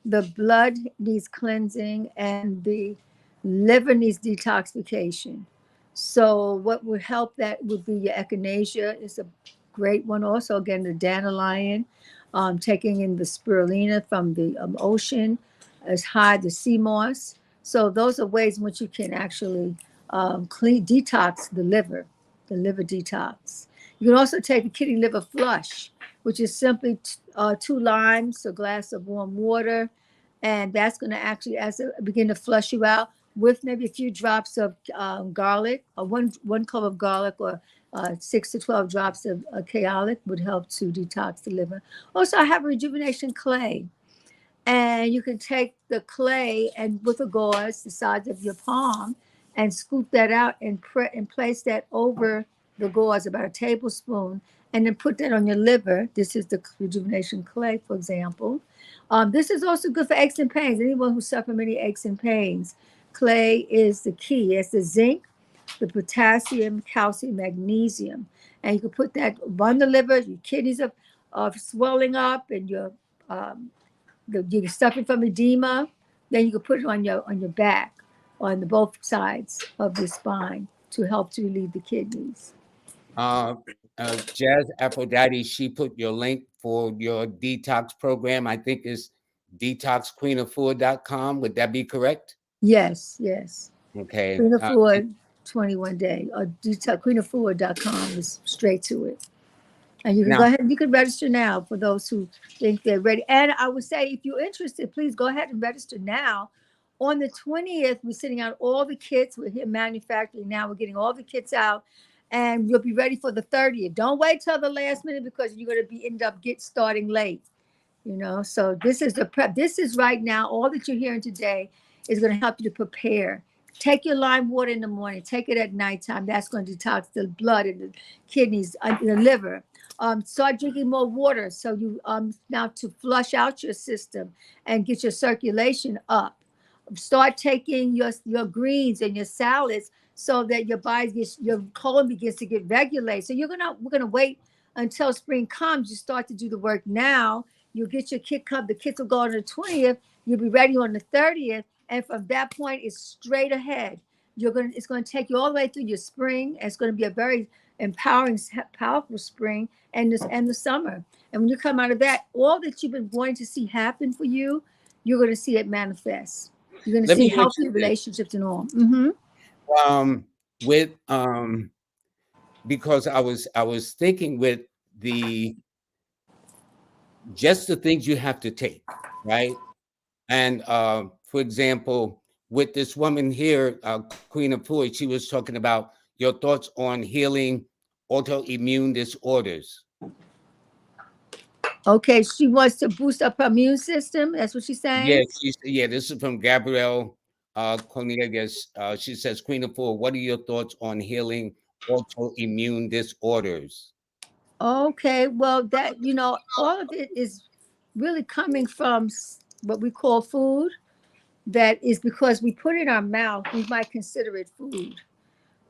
the blood needs cleansing and the liver needs detoxification. So what would help that would be your echinacea is a great one. Also, again, the dandelion, taking in the spirulina from the ocean, as high the sea moss. So those are ways in which you can actually detox the liver detox. You can also take a kitty liver flush, which is simply 2 limes, a glass of warm water, and that's going to actually begin to flush you out with maybe a few drops of garlic, or one clove of garlic, or 6 to 12 drops of chaolic would help to detox the liver. Also, I have rejuvenation clay, and you can take the clay and with a gauze the size of your palm and scoop that out and place that over the gauze, about a tablespoon, and then put that on your liver. This is the rejuvenation clay, for example. This is also good for aches and pains. Anyone who suffers many aches and pains, clay is the key. It's the zinc, the potassium, calcium, magnesium, and you can put that on the liver. Your kidneys are swelling up, and you're suffering from edema. Then you can put it on your back, on the both sides of your spine, to help to relieve the kidneys. Uh, Jazz Aphrodite, she put your link for your detox program. I think is detoxqueenafua.com. Would that be correct? Yes, yes. Okay. Queen of Ford 21 day, or queenafua.com is straight to it. And you can Now, go ahead and you can register now for those who think they're ready. And I would say, if you're interested, please go ahead and register now. On the 20th, we're sending out all the kits. We're here manufacturing now. We're getting all the kits out, and we'll be ready for the 30th. Don't wait till the last minute, because you're going to end up starting late. So this is the prep. This is right now. All that you're hearing today is going to help you to prepare. Take your lime water in the morning. Take it at nighttime. That's going to detox the blood and the kidneys and the liver. Start drinking more water, so you now to flush out your system and get your circulation up. Start taking your greens and your salads, so that your colon begins to get regulated. So we're gonna wait until spring comes. You start to do the work now. You'll get your kit cup. The kits will go on the 20th. You'll be ready on the 30th. And from that point, it's straight ahead. It's going to take you all the way through your spring. It's going to be a very empowering, powerful spring and the summer. And when you come out of that, all that you've been wanting to see happen for you, you're going to see it manifest. You're going to Let see me ask healthy you this. relationships and all. Mm-hmm. With because I was thinking with the just the things you have to take, right? And for example, with this woman here, Queen of Floyd, she was talking about your thoughts on healing autoimmune disorders. Okay, she wants to boost up her immune system. That's what she's saying. Yeah, this is from Gabrielle Cornelius. She says, Queen of Floyd, what are your thoughts on healing autoimmune disorders? Okay, well, that, all of it is really coming from what we call food. That is because we put it in our mouth, we might consider it food.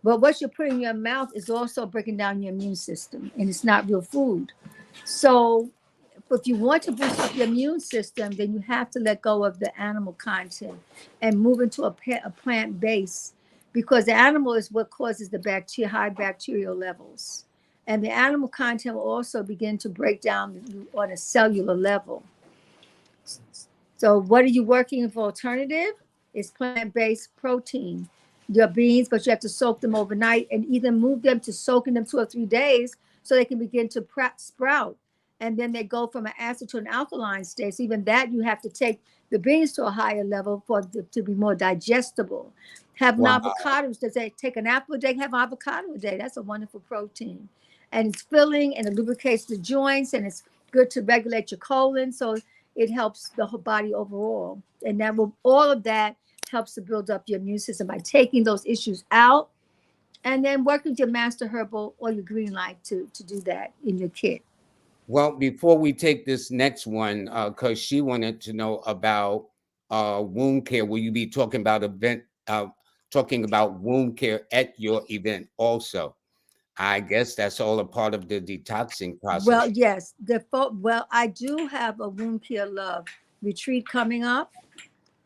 But what you're putting in your mouth is also breaking down your immune system, and it's not real food. So if you want to boost up your immune system, then you have to let go of the animal content and move into a plant base, because the animal is what causes the high bacterial levels. And the animal content will also begin to break down on a cellular level. So what are you working for alternative? It's plant-based protein. Your beans, but you have to soak them overnight and either move them to soaking them 2 or 3 days so they can begin to sprout. And then they go from an acid to an alkaline state. So even that, you have to take the beans to a higher level for to be more digestible. Having Wow. avocados, does they take an apple a day, have avocado a day. That's a wonderful protein. And it's filling and it lubricates the joints and it's good to regulate your colon. So it helps the whole body overall. And that will, all of that helps to build up your immune system by taking those issues out and then working with your master herbal or your green light to do that in your kit. Well, before we take this next one, because she wanted to know about wound care, will you be talking about wound care at your event also? I guess that's all a part of the detoxing process. Well, yes, well, I do have a wound care love retreat coming up.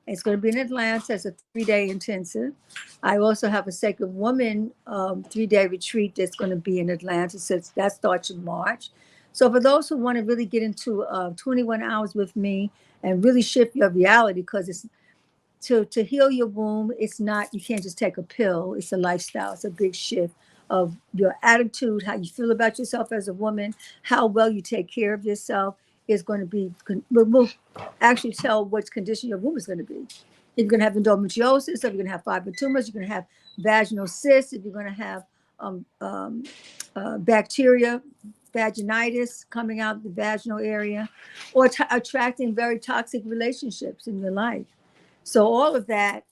It's going to be in Atlanta. It's a 3-day intensive. I also have a Sacred Woman 3-day retreat that's going to be in Atlanta. So that starts in March. So for those who want to really get into 21 hours with me and really shift your reality, because it's to heal your womb, it's not, you can't just take a pill. It's a lifestyle. It's a big shift of your attitude, how you feel about yourself as a woman, how well you take care of yourself is going to be, will actually tell what condition your womb is going to be. If you're going to have endometriosis, if you're going to have fibroid tumors, you're going to have vaginal cysts, if you're going to have bacteria, vaginitis coming out of the vaginal area, or attracting very toxic relationships in your life. So all of that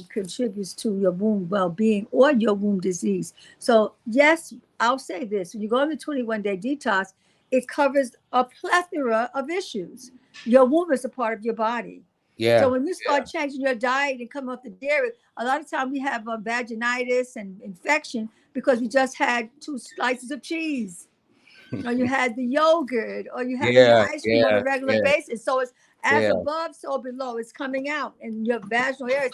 contributes to your womb well-being or your womb disease. So yes, I'll say this: when you go on the 21-day detox, it covers a plethora of issues. Your womb is a part of your body. So Yeah. when you start changing your diet and come off the dairy, a lot of time we have vaginitis and infection because we just had 2 slices of cheese, or you had the yogurt, or you had the Yeah, ice cream on a yeah, regular yeah, basis. So it's as yeah. above, so below. It's coming out, and your vaginal area,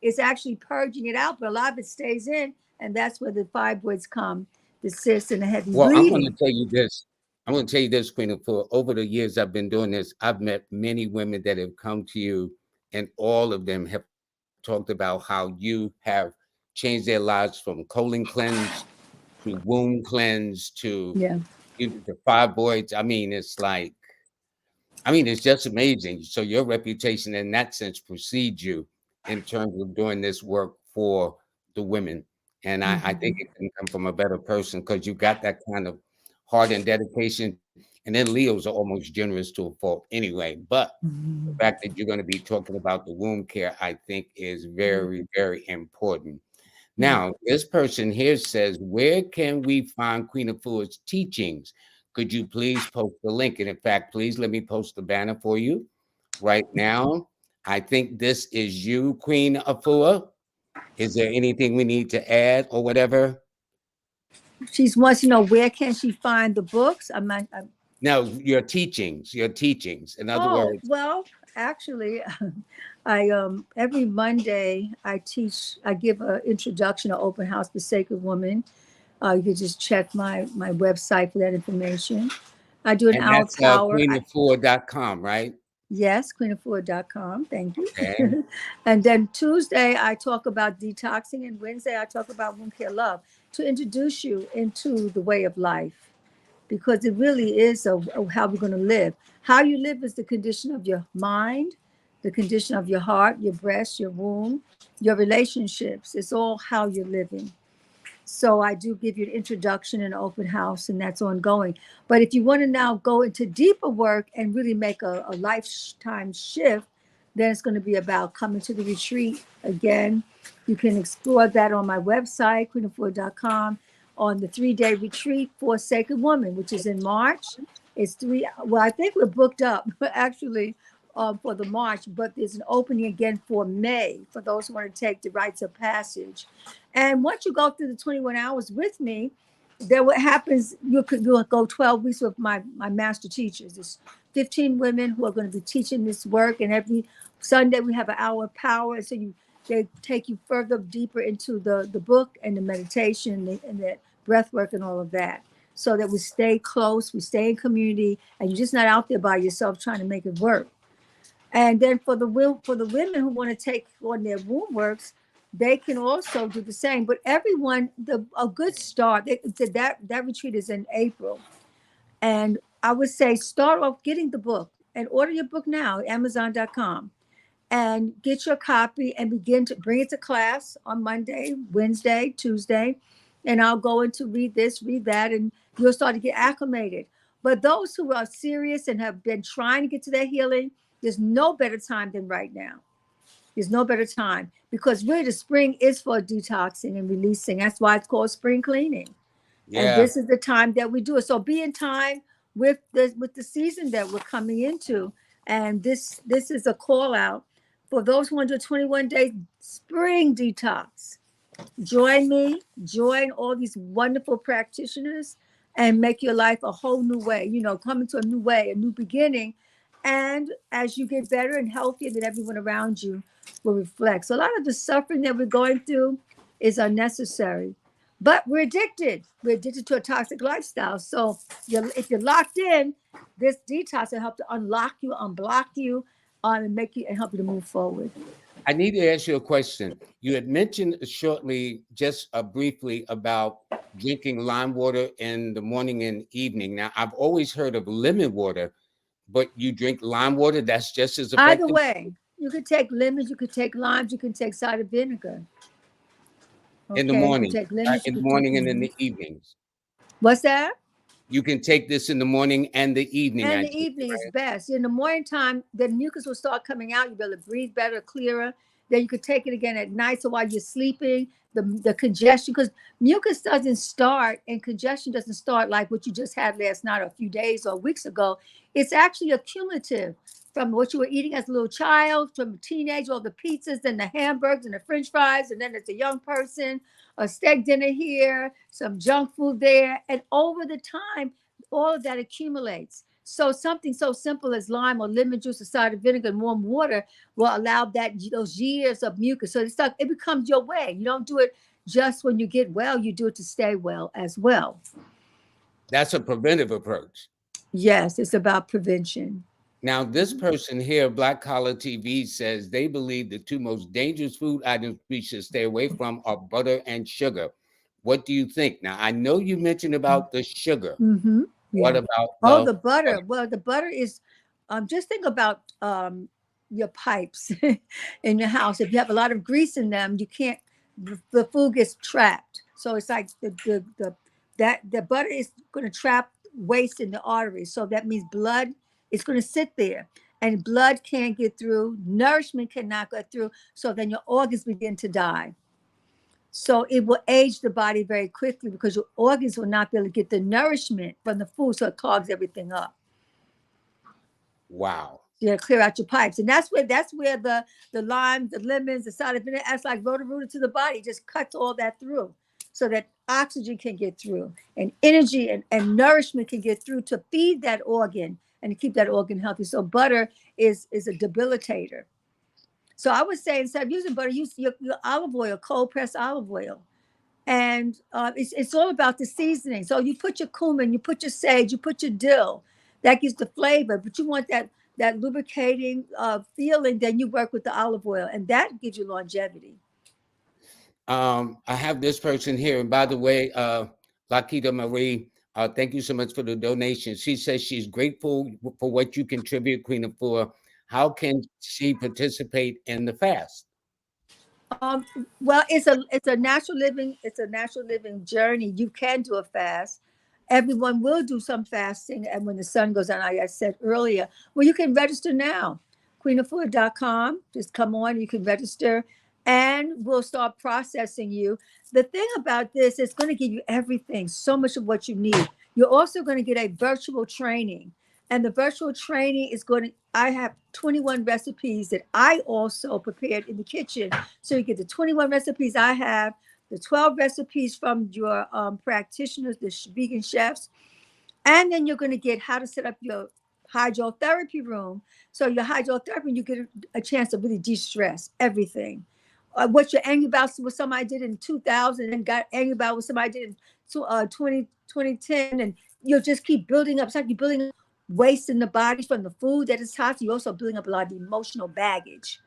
it's actually purging it out, but a lot of it stays in, and that's where the fibroids come, the cysts, and the heavy Well, I'm going to bleeding. tell you this. I'm going to tell you this, Queen of For over the years I've been doing this, I've met many women that have come to you, and all of them have talked about how you have changed their lives from colon cleanse to womb cleanse Yeah. to fibroids. I mean, it's just amazing. So your reputation in that sense precedes you in terms of doing this work for the women. And I think Mhm. it can come from a better person because you got that kind of heart and dedication. And then Leos are almost generous to a fault anyway. But the Mhm. fact that you're going to be talking about the womb care, I think is very, very important. Yeah. Now, this person here says, where can we find Queen Afua's teachings? Could you please post the link? And in fact, please let me post the banner for you right now. I think this is you, Queen Afua. Is there anything we need to add or whatever? She wants to know where can she find the books. No, your teachings. In other Oh, words, well, actually, I every Monday I give an introduction to open house the sacred woman. You can just check my website for that information. I do an and hour that's power. queenafua.com, right? Yes, queenafua.com. Thank Okay. you. And then Tuesday, I talk about detoxing, and Wednesday, I talk about wound care love to introduce you into the way of life because it really is how we're going to live. How you live is the condition of your mind, the condition of your heart, your breast, your womb, your relationships. It's all how you're living. So I do give you an introduction and open house, and that's ongoing. But if you want to now go into deeper work and really make a lifetime shift, then it's going to be about coming to the retreat again. You can explore that on my website, queenofwood.com, on the 3-day retreat for Sacred Woman, which is in March. It's well, I think we're booked up actually for the March, but there's an opening again for May for those who want to take the rites of passage. And once you go through the 21 hours with me, then what happens, you'll go 12 weeks with my master teachers. There's 15 women who are going to be teaching this work. And every Sunday we have an hour of power. So they take you further deeper into the book and the meditation and the breath work and all of that. So that we stay close, we stay in community, and you're just not out there by yourself trying to make it work. And then for the women who want to take on their womb works, they can also do the same. But everyone, a good start. That retreat is in April, and I would say start off getting the book and order your book now, Amazon.com, and get your copy and begin to bring it to class on Monday, Wednesday, Tuesday, and I'll go in to read this, read that, and you'll start to get acclimated. But those who are serious and have been trying to get to their healing, there's no better time than right now. There's no better time because really the spring is for detoxing and releasing. That's why it's called spring cleaning. And Yeah. this is the time that we do it. So be in time with the season that we're coming into. And this is a call out for those who want to do a 21-day spring detox. Join me, join all these wonderful practitioners and make your life a whole new way, come into a new way, a new beginning. And as you get better and healthier, then everyone around you will reflect. So a lot of the suffering that we're going through is unnecessary. But we're addicted. We're addicted to a toxic lifestyle. So if you're locked in, this detox will help to unlock you, unblock you, and make you and help you to move forward. I need to ask you a question. You had mentioned shortly, just briefly, about drinking lime water in the morning and evening. Now, I've always heard of lemon water, but you drink lime water, that's just as Either effective way, you could take lemons, you could take limes, you can take cider vinegar. in the Okay, you could morning, take lemons, you in the could take. morning and in the evenings. What's that? You can take this in the morning and the evening, And I the take it, evening is right? best. In the morning time, the mucus will start coming out. You'll be able to breathe better, clearer. Then you could take it again at night. So while you're sleeping, the congestion, because mucus doesn't start and congestion doesn't start like what you just had last night or a few days or weeks ago. It's actually accumulative from what you were eating as a little child, from a teenager, all the pizzas and the hamburgers and the french fries. And then as a young person, a steak dinner here, some junk food there. And over the time, all of that accumulates. So something so simple as lime or lemon juice or cider vinegar and warm water will allow those years of mucus. So it becomes your way. You don't do it just when you get well, you do it to stay well as well. That's a preventive approach. Yes, it's about prevention. Now, this person here, Black Collar TV, says they believe the two most dangerous food items we should stay away from are butter and sugar. What do you think? Now, I know you mentioned about the sugar. Mm-hmm. What Yeah. about Oh, the the butter. butter? Well, the butter is, just think about your pipes in your house. If you have a lot of grease in them, you can't, the food gets trapped. So it's like the butter is going to trap waste in the arteries. So that means blood is going to sit there and blood can't get through. Nourishment cannot get through. So then your organs begin to die. So it will age the body very quickly because your organs will not be able to get the nourishment from the food, so it clogs everything up. Wow. You gotta clear out your pipes, and that's where the limes, the lemons, the cider vinegar acts like roto-rooter to the body, just cuts all that through, so that oxygen can get through, and energy and nourishment can get through to feed that organ and to keep that organ healthy. So butter is a debilitator. So I would say instead of using butter, use your olive oil, cold pressed olive oil. And it's all about the seasoning. So you put your cumin, you put your sage, you put your dill. That gives the flavor. But you want that lubricating feeling. Then you work with the olive oil, and that gives you longevity. I have this person here, and by the way, Lakita Marie, thank you so much for the donation. She says she's grateful for what you contribute, Queen Afua. How can she participate in the fast? Um, well, it's a natural living journey. You can do a fast. Everyone will do some fasting, and when the sun goes down, like I said earlier, well, you can register now. queenoffood.com. Just come on, you can register, and we'll start processing you. The thing about this is going to give you everything, so much of what you need. You're also going to get a virtual training. And the virtual training is going to, I have 21 recipes that I also prepared in the kitchen. So you get the 21 recipes I have, the 12 recipes from your practitioners, the vegan chefs, and then you're going to get how to set up your hydrotherapy room. So your hydrotherapy, you get a chance to really de-stress everything. What you're angry about with somebody did in 2000 and got angry about what somebody did in 2010, and you'll just keep building up. It's like you're building up waste in the body from the food that is toxic. You're also building up a lot of emotional baggage.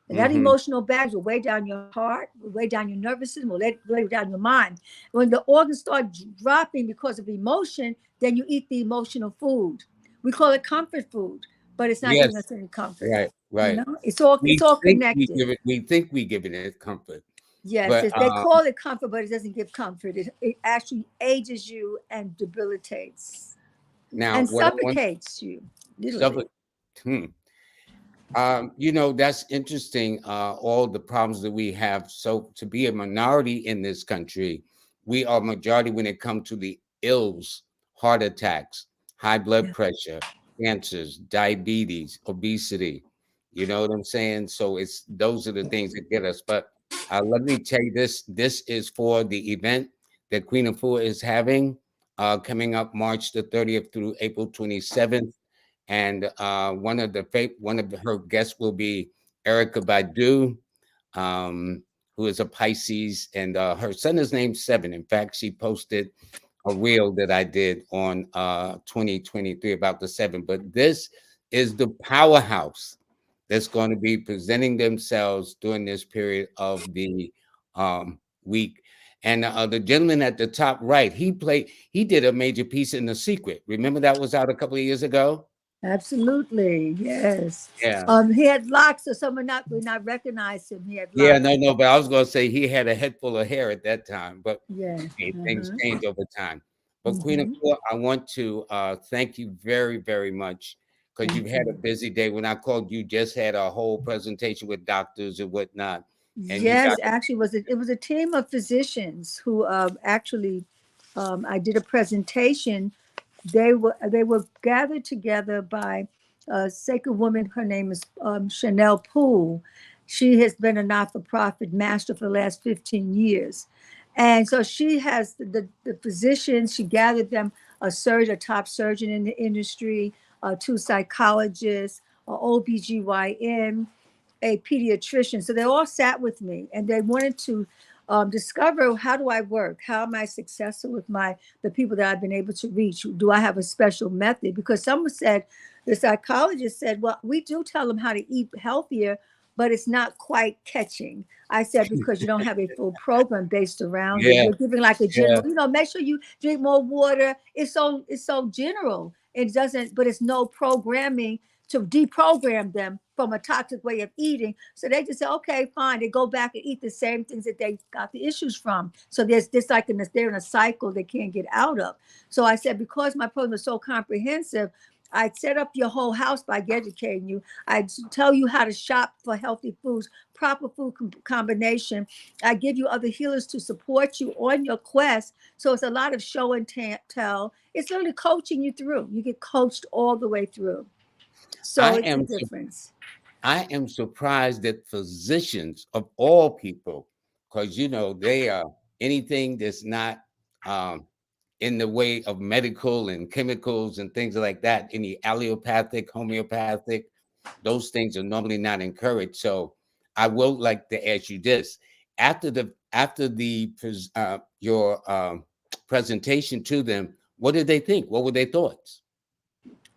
And that Hmm. emotional baggage will weigh down your heart, will weigh down your nervous system, will weigh down your mind. When the organs start dropping because of emotion, then you eat the emotional food. We call it comfort food, but it's not giving Yes, us any comfort. right, You right. know, it's all connected. We think we giving it comfort, Yes, but they call it comfort, but it doesn't give comfort. It actually ages you and debilitates now and what I want suffocates you, suffer. literally. Hmm. That's interesting. All the problems that we have. So to be a minority in this country, we are majority when it comes to the ills, heart attacks, high blood Yeah, pressure, cancers, diabetes, obesity. You know what I'm saying? So it's those are the things that get us. But let me tell you this: this is for the event that Queen of Four is having coming up March the 30th through April 27th, and one of her guests will be Erica Badu, um, who is a Pisces, and her son is named Seven. In fact, she posted a reel that I did on 2023 about the seven. But this is the powerhouse that's going to be presenting themselves during this period of the week. And the gentleman at the top right, he did a major piece in The Secret. Remember that was out a couple of years ago? absolutely. Yes. Yeah. He had locks, so some would not recognize him. He had Yeah, locks. no, no, but I was gonna say he had a head full of hair at that time, but Yeah. hey, things Uh-huh. change over time. But Queen of Mm-hmm. Four, I want to thank you very, very much because you've Thank had a you. busy day. When I called you, just had a whole presentation with doctors and whatnot, and you got Yes, actually, it was a team of physicians who actually I did a presentation. They were gathered together by a sacred woman. Her name is Chanel Poole. She has been a not-for-profit master for the last 15 years. And so she has the physicians, she gathered them, a top surgeon in the industry, two psychologists, a OBGYN, a pediatrician. So they all sat with me and they wanted to discover, how do I work? How am I successful with the people that I've been able to reach? Do I have a special method? Because someone said, the psychologist said, well, we do tell them how to eat healthier, but it's not quite catching. I said, because you don't have a full program based around it. yeah, You're giving like a yeah. general, make sure you drink more water. It's so general. It doesn't, but it's no programming to deprogram them from a toxic way of eating. So they just say, okay, fine. They go back and eat the same things that they got the issues from. So there's this like they're in a cycle they can't get out of. So I said, because my program is so comprehensive, I'd set up your whole house by educating you. I'd tell you how to shop for healthy foods, proper food combination. I give you other healers to support you on your quest. So it's a lot of show and tell. It's literally coaching you through. You get coached all the way through. So I it's a am difference. I am surprised that physicians of all people, because they are anything that's not um, in the way of medical and chemicals and things like that. Any allopathic, homeopathic, those things are normally not encouraged. So I will like to ask you this: after your presentation to them, what did they think? What were their thoughts?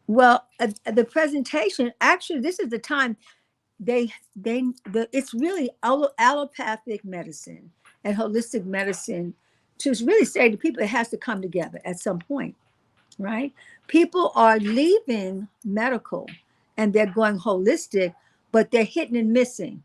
Well, the presentation, actually, this is the time it's really allopathic medicine and holistic medicine to really say to people it has to come together at some point, right? People are leaving medical and they're going holistic, but they're hitting and missing.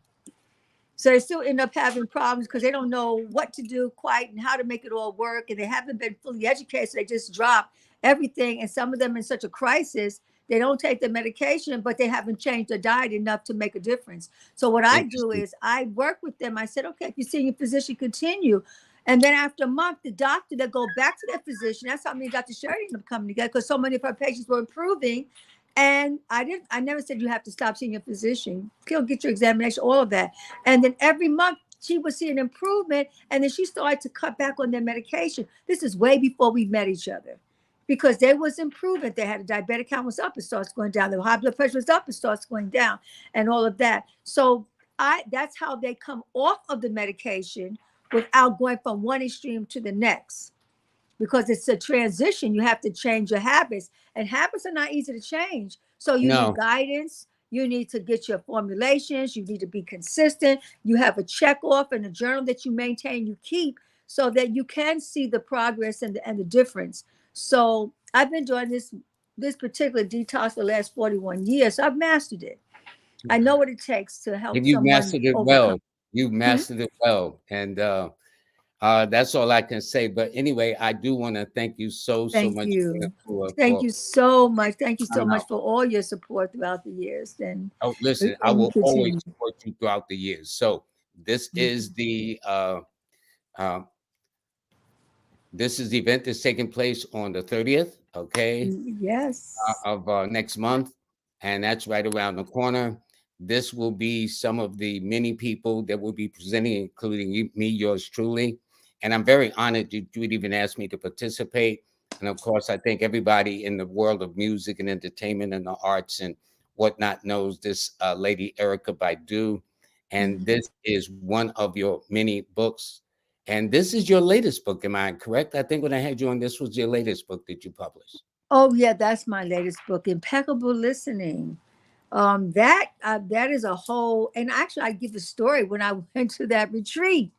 So they still end up having problems because they don't know what to do quite and how to make it all work. And they haven't been fully educated. So they just drop everything. And some of them in such a crisis, they don't take the medication, but they haven't changed their diet enough to make a difference. So what I do Interesting. is I work with them. I said, okay, if you're seeing your physician, continue. And then after a month, the doctor, they go back to their physician. That's how many Dr. Sheridan ended up coming together because so many of our patients were improving. And I never said you have to stop seeing your physician. He'll get your examination, all of that. And then every month she would see an improvement. And then she started to cut back on their medication. This is way before we met each other because they was improving. They had a diabetic count was up, it starts going down. The high blood pressure was up, it starts going down, and all of that. So that's how they come off of the medication without going from one extreme to the next because it's a transition. You have to change your habits, and habits are not easy to change. So you need No, guidance. You need to get your formulations. You need to be consistent. You have a check off and a journal that you maintain, you keep so that you can see the progress and the difference. So I've been doing this particular detox for the last 41 years. So I've mastered it. I know what it takes to help and you someone mastered it overcome. well. You Hmm? mastered it well, and that's all I can say. But anyway, I do want to thank you so Thank much you. Thank for you so much. Thank you so coming much out. for all your support throughout the years. Oh, listen, I And you will always continue. support you throughout the years. So this is the uh, this is the event that's taking place on the 30th. Okay, Yes. of next month, and that's right around the corner. This will be some of the many people that will be presenting, including me, yours truly. And I'm very honored that you would even ask me to participate. And of course, I think everybody in the world of music and entertainment and the arts and whatnot knows this lady, Erica Baidu. And Mhm. this is one of your many books. And this is your latest book, am I correct? I think when I had you on, this was your latest book that you published. Oh yeah, that's my latest book, Impeccable Listening. That is a whole. And actually, I give the story when I went to that retreat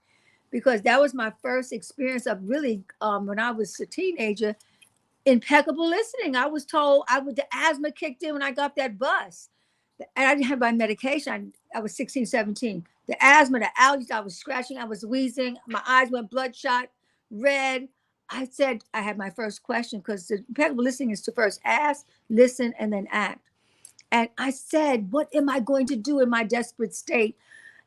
because that was my first experience of really when I was a teenager. Impeccable listening. I was told the asthma kicked in when I got that bus. And I didn't have my medication. I was 16, 17. The asthma, the allergies, I was scratching, I was wheezing, my eyes went bloodshot, red. I said, I had my first question because the impeccable listening is to first ask, listen, and then act. And I said, what am I going to do in my desperate state?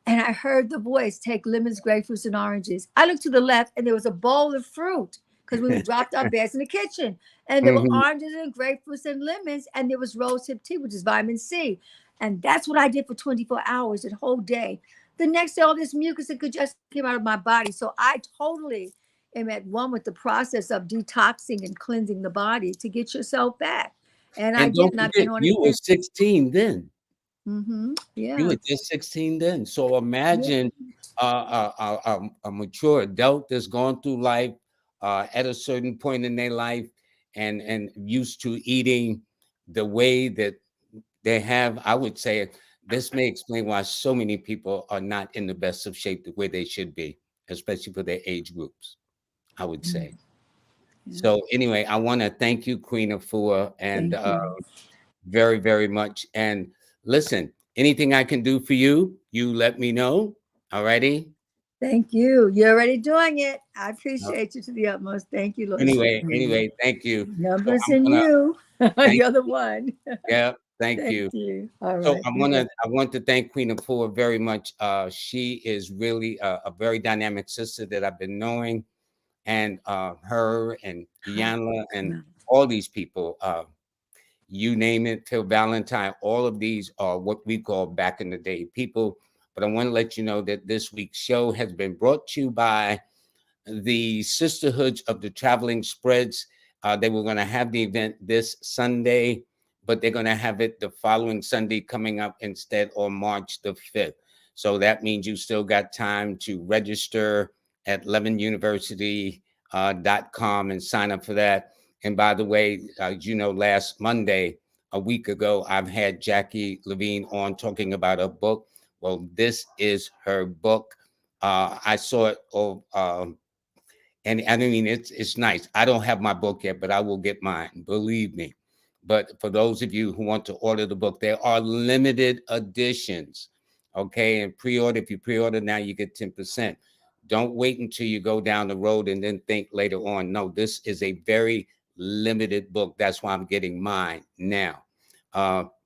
And I heard the voice, take lemons, grapefruits, and oranges. I looked to the left and there was a bowl of fruit because we dropped our bags in the kitchen. And there were Mhm. oranges and grapefruits and lemons, and there was rosehip tea, which is vitamin C. And that's what I did for 24 hours, the whole day. The next day, all this mucus and congestion came out of my body. So I totally am at one with the process of detoxing and cleansing the body to get yourself back. And I And did, don't and I've forget, been on it you were since. 16 then. You Yeah. were just 16 then. So Yeah. imagine a mature adult that's gone through life at a certain point in their life and used to eating the way that they have. I would say this may explain why so many people are not in the best of shape the way they should be, especially for their age groups, I would say. Yeah. So anyway, I want to thank you, Queen Afua, and Thank you. very, very much. And listen, anything I can do for you, you let me know. All righty. Thank you. You're already doing it. I Uh, appreciate you to the utmost. Thank you, Lord. anyway, thank you. So Numbers I'm in gonna you. thank You're the one. yeah, thank Thank you. you. All So right. Be blessed. I want to thank Queen Afua very much. She is really a very dynamic sister that I've been knowing, and her and Iyanla and all these people. You name it, Phil Valentine, all of these are what we call back in the day people. But I want to let you know that this week's show has been brought to you by the Sisterhoods of the Traveling Spreads. They were going to have the event this Sunday, but they're going to have it the following Sunday coming up instead, on March the 5th. So that means you still got time to register at lemonuniversity.com and sign up for that. And by the way, you know, last Monday, a week ago, I've had Jackie Levine on talking about a book. Well, this is her book. I saw it and I mean, it's nice. I don't have my book yet, but I will get mine, believe me. But for those of you who want to order the book, there are limited editions. Okay. And pre-order, if you pre-order now, you get 10%. Don't wait until you go down the road and then think later on. No, this is a very limited book. That's why I'm getting mine now.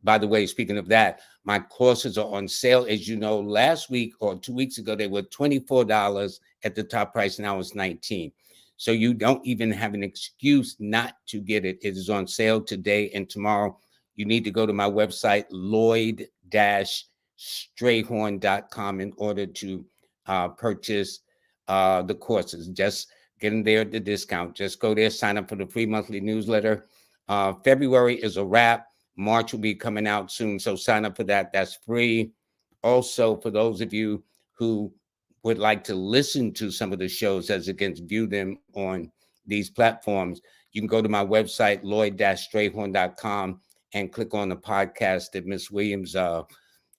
By the way, speaking of that, my courses are on sale. As you know, last week or 2 weeks ago, they were $24 at the top price. Now it's 19. So you don't even have an excuse not to get it. It is on sale today and tomorrow. You need to go to my website, lloyd-strayhorn.com, in order to purchase the courses. Just get in there at the discount. Just go there, sign up for the free monthly newsletter. February is a wrap. March will be coming out soon, so sign up for that. That's free. Also, for those of you who would like to listen to some of the shows as against view them on these platforms, you can go to my website, lloyd-strayhorn.com, and click on the podcast that Miss Williams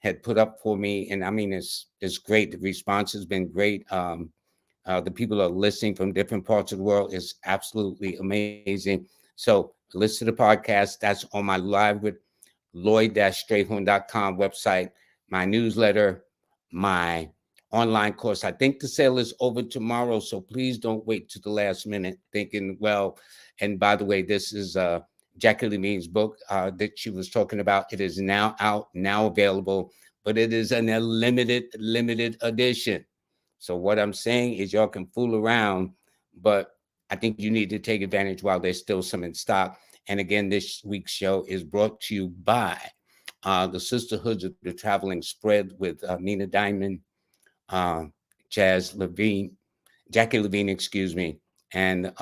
had put up for me. And I mean, it's great. The response has been great. The people are listening from different parts of the world. It's absolutely amazing. So listen to the podcast. That's on my Live with lloyd-strayhorn.com website, my newsletter, my online course. I think the sale is over tomorrow, so please don't wait to the last minute thinking, well, and by the way, this is Jackie Levine's book that she was talking about. It is now out, now available, but it is an limited edition. So what I'm saying is y'all can fool around, but I think you need to take advantage while there's still some in stock. And again, this week's show is brought to you by the Sisterhoods of the Traveling Spread with Nina Diamond, uh, Jazz Levine, Jackie Levine, excuse me, and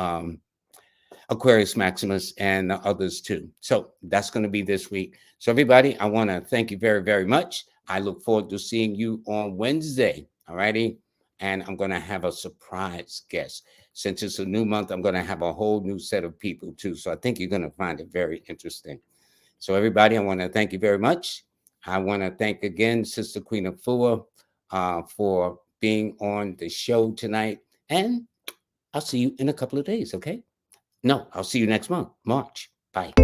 Aquarius Maximus, and others too. So that's going to be this week. So everybody, I want to thank you very, very much. I look forward to seeing you on Wednesday. All righty. And I'm going to have a surprise guest. Since it's a new month, I'm going to have a whole new set of people too. So I think you're going to find it very interesting. So everybody, I want to thank you very much. I want to thank again Sister Queen Afua for being on the show tonight. And I'll see you in a couple of days, okay? No, I'll see you next month, March. Bye.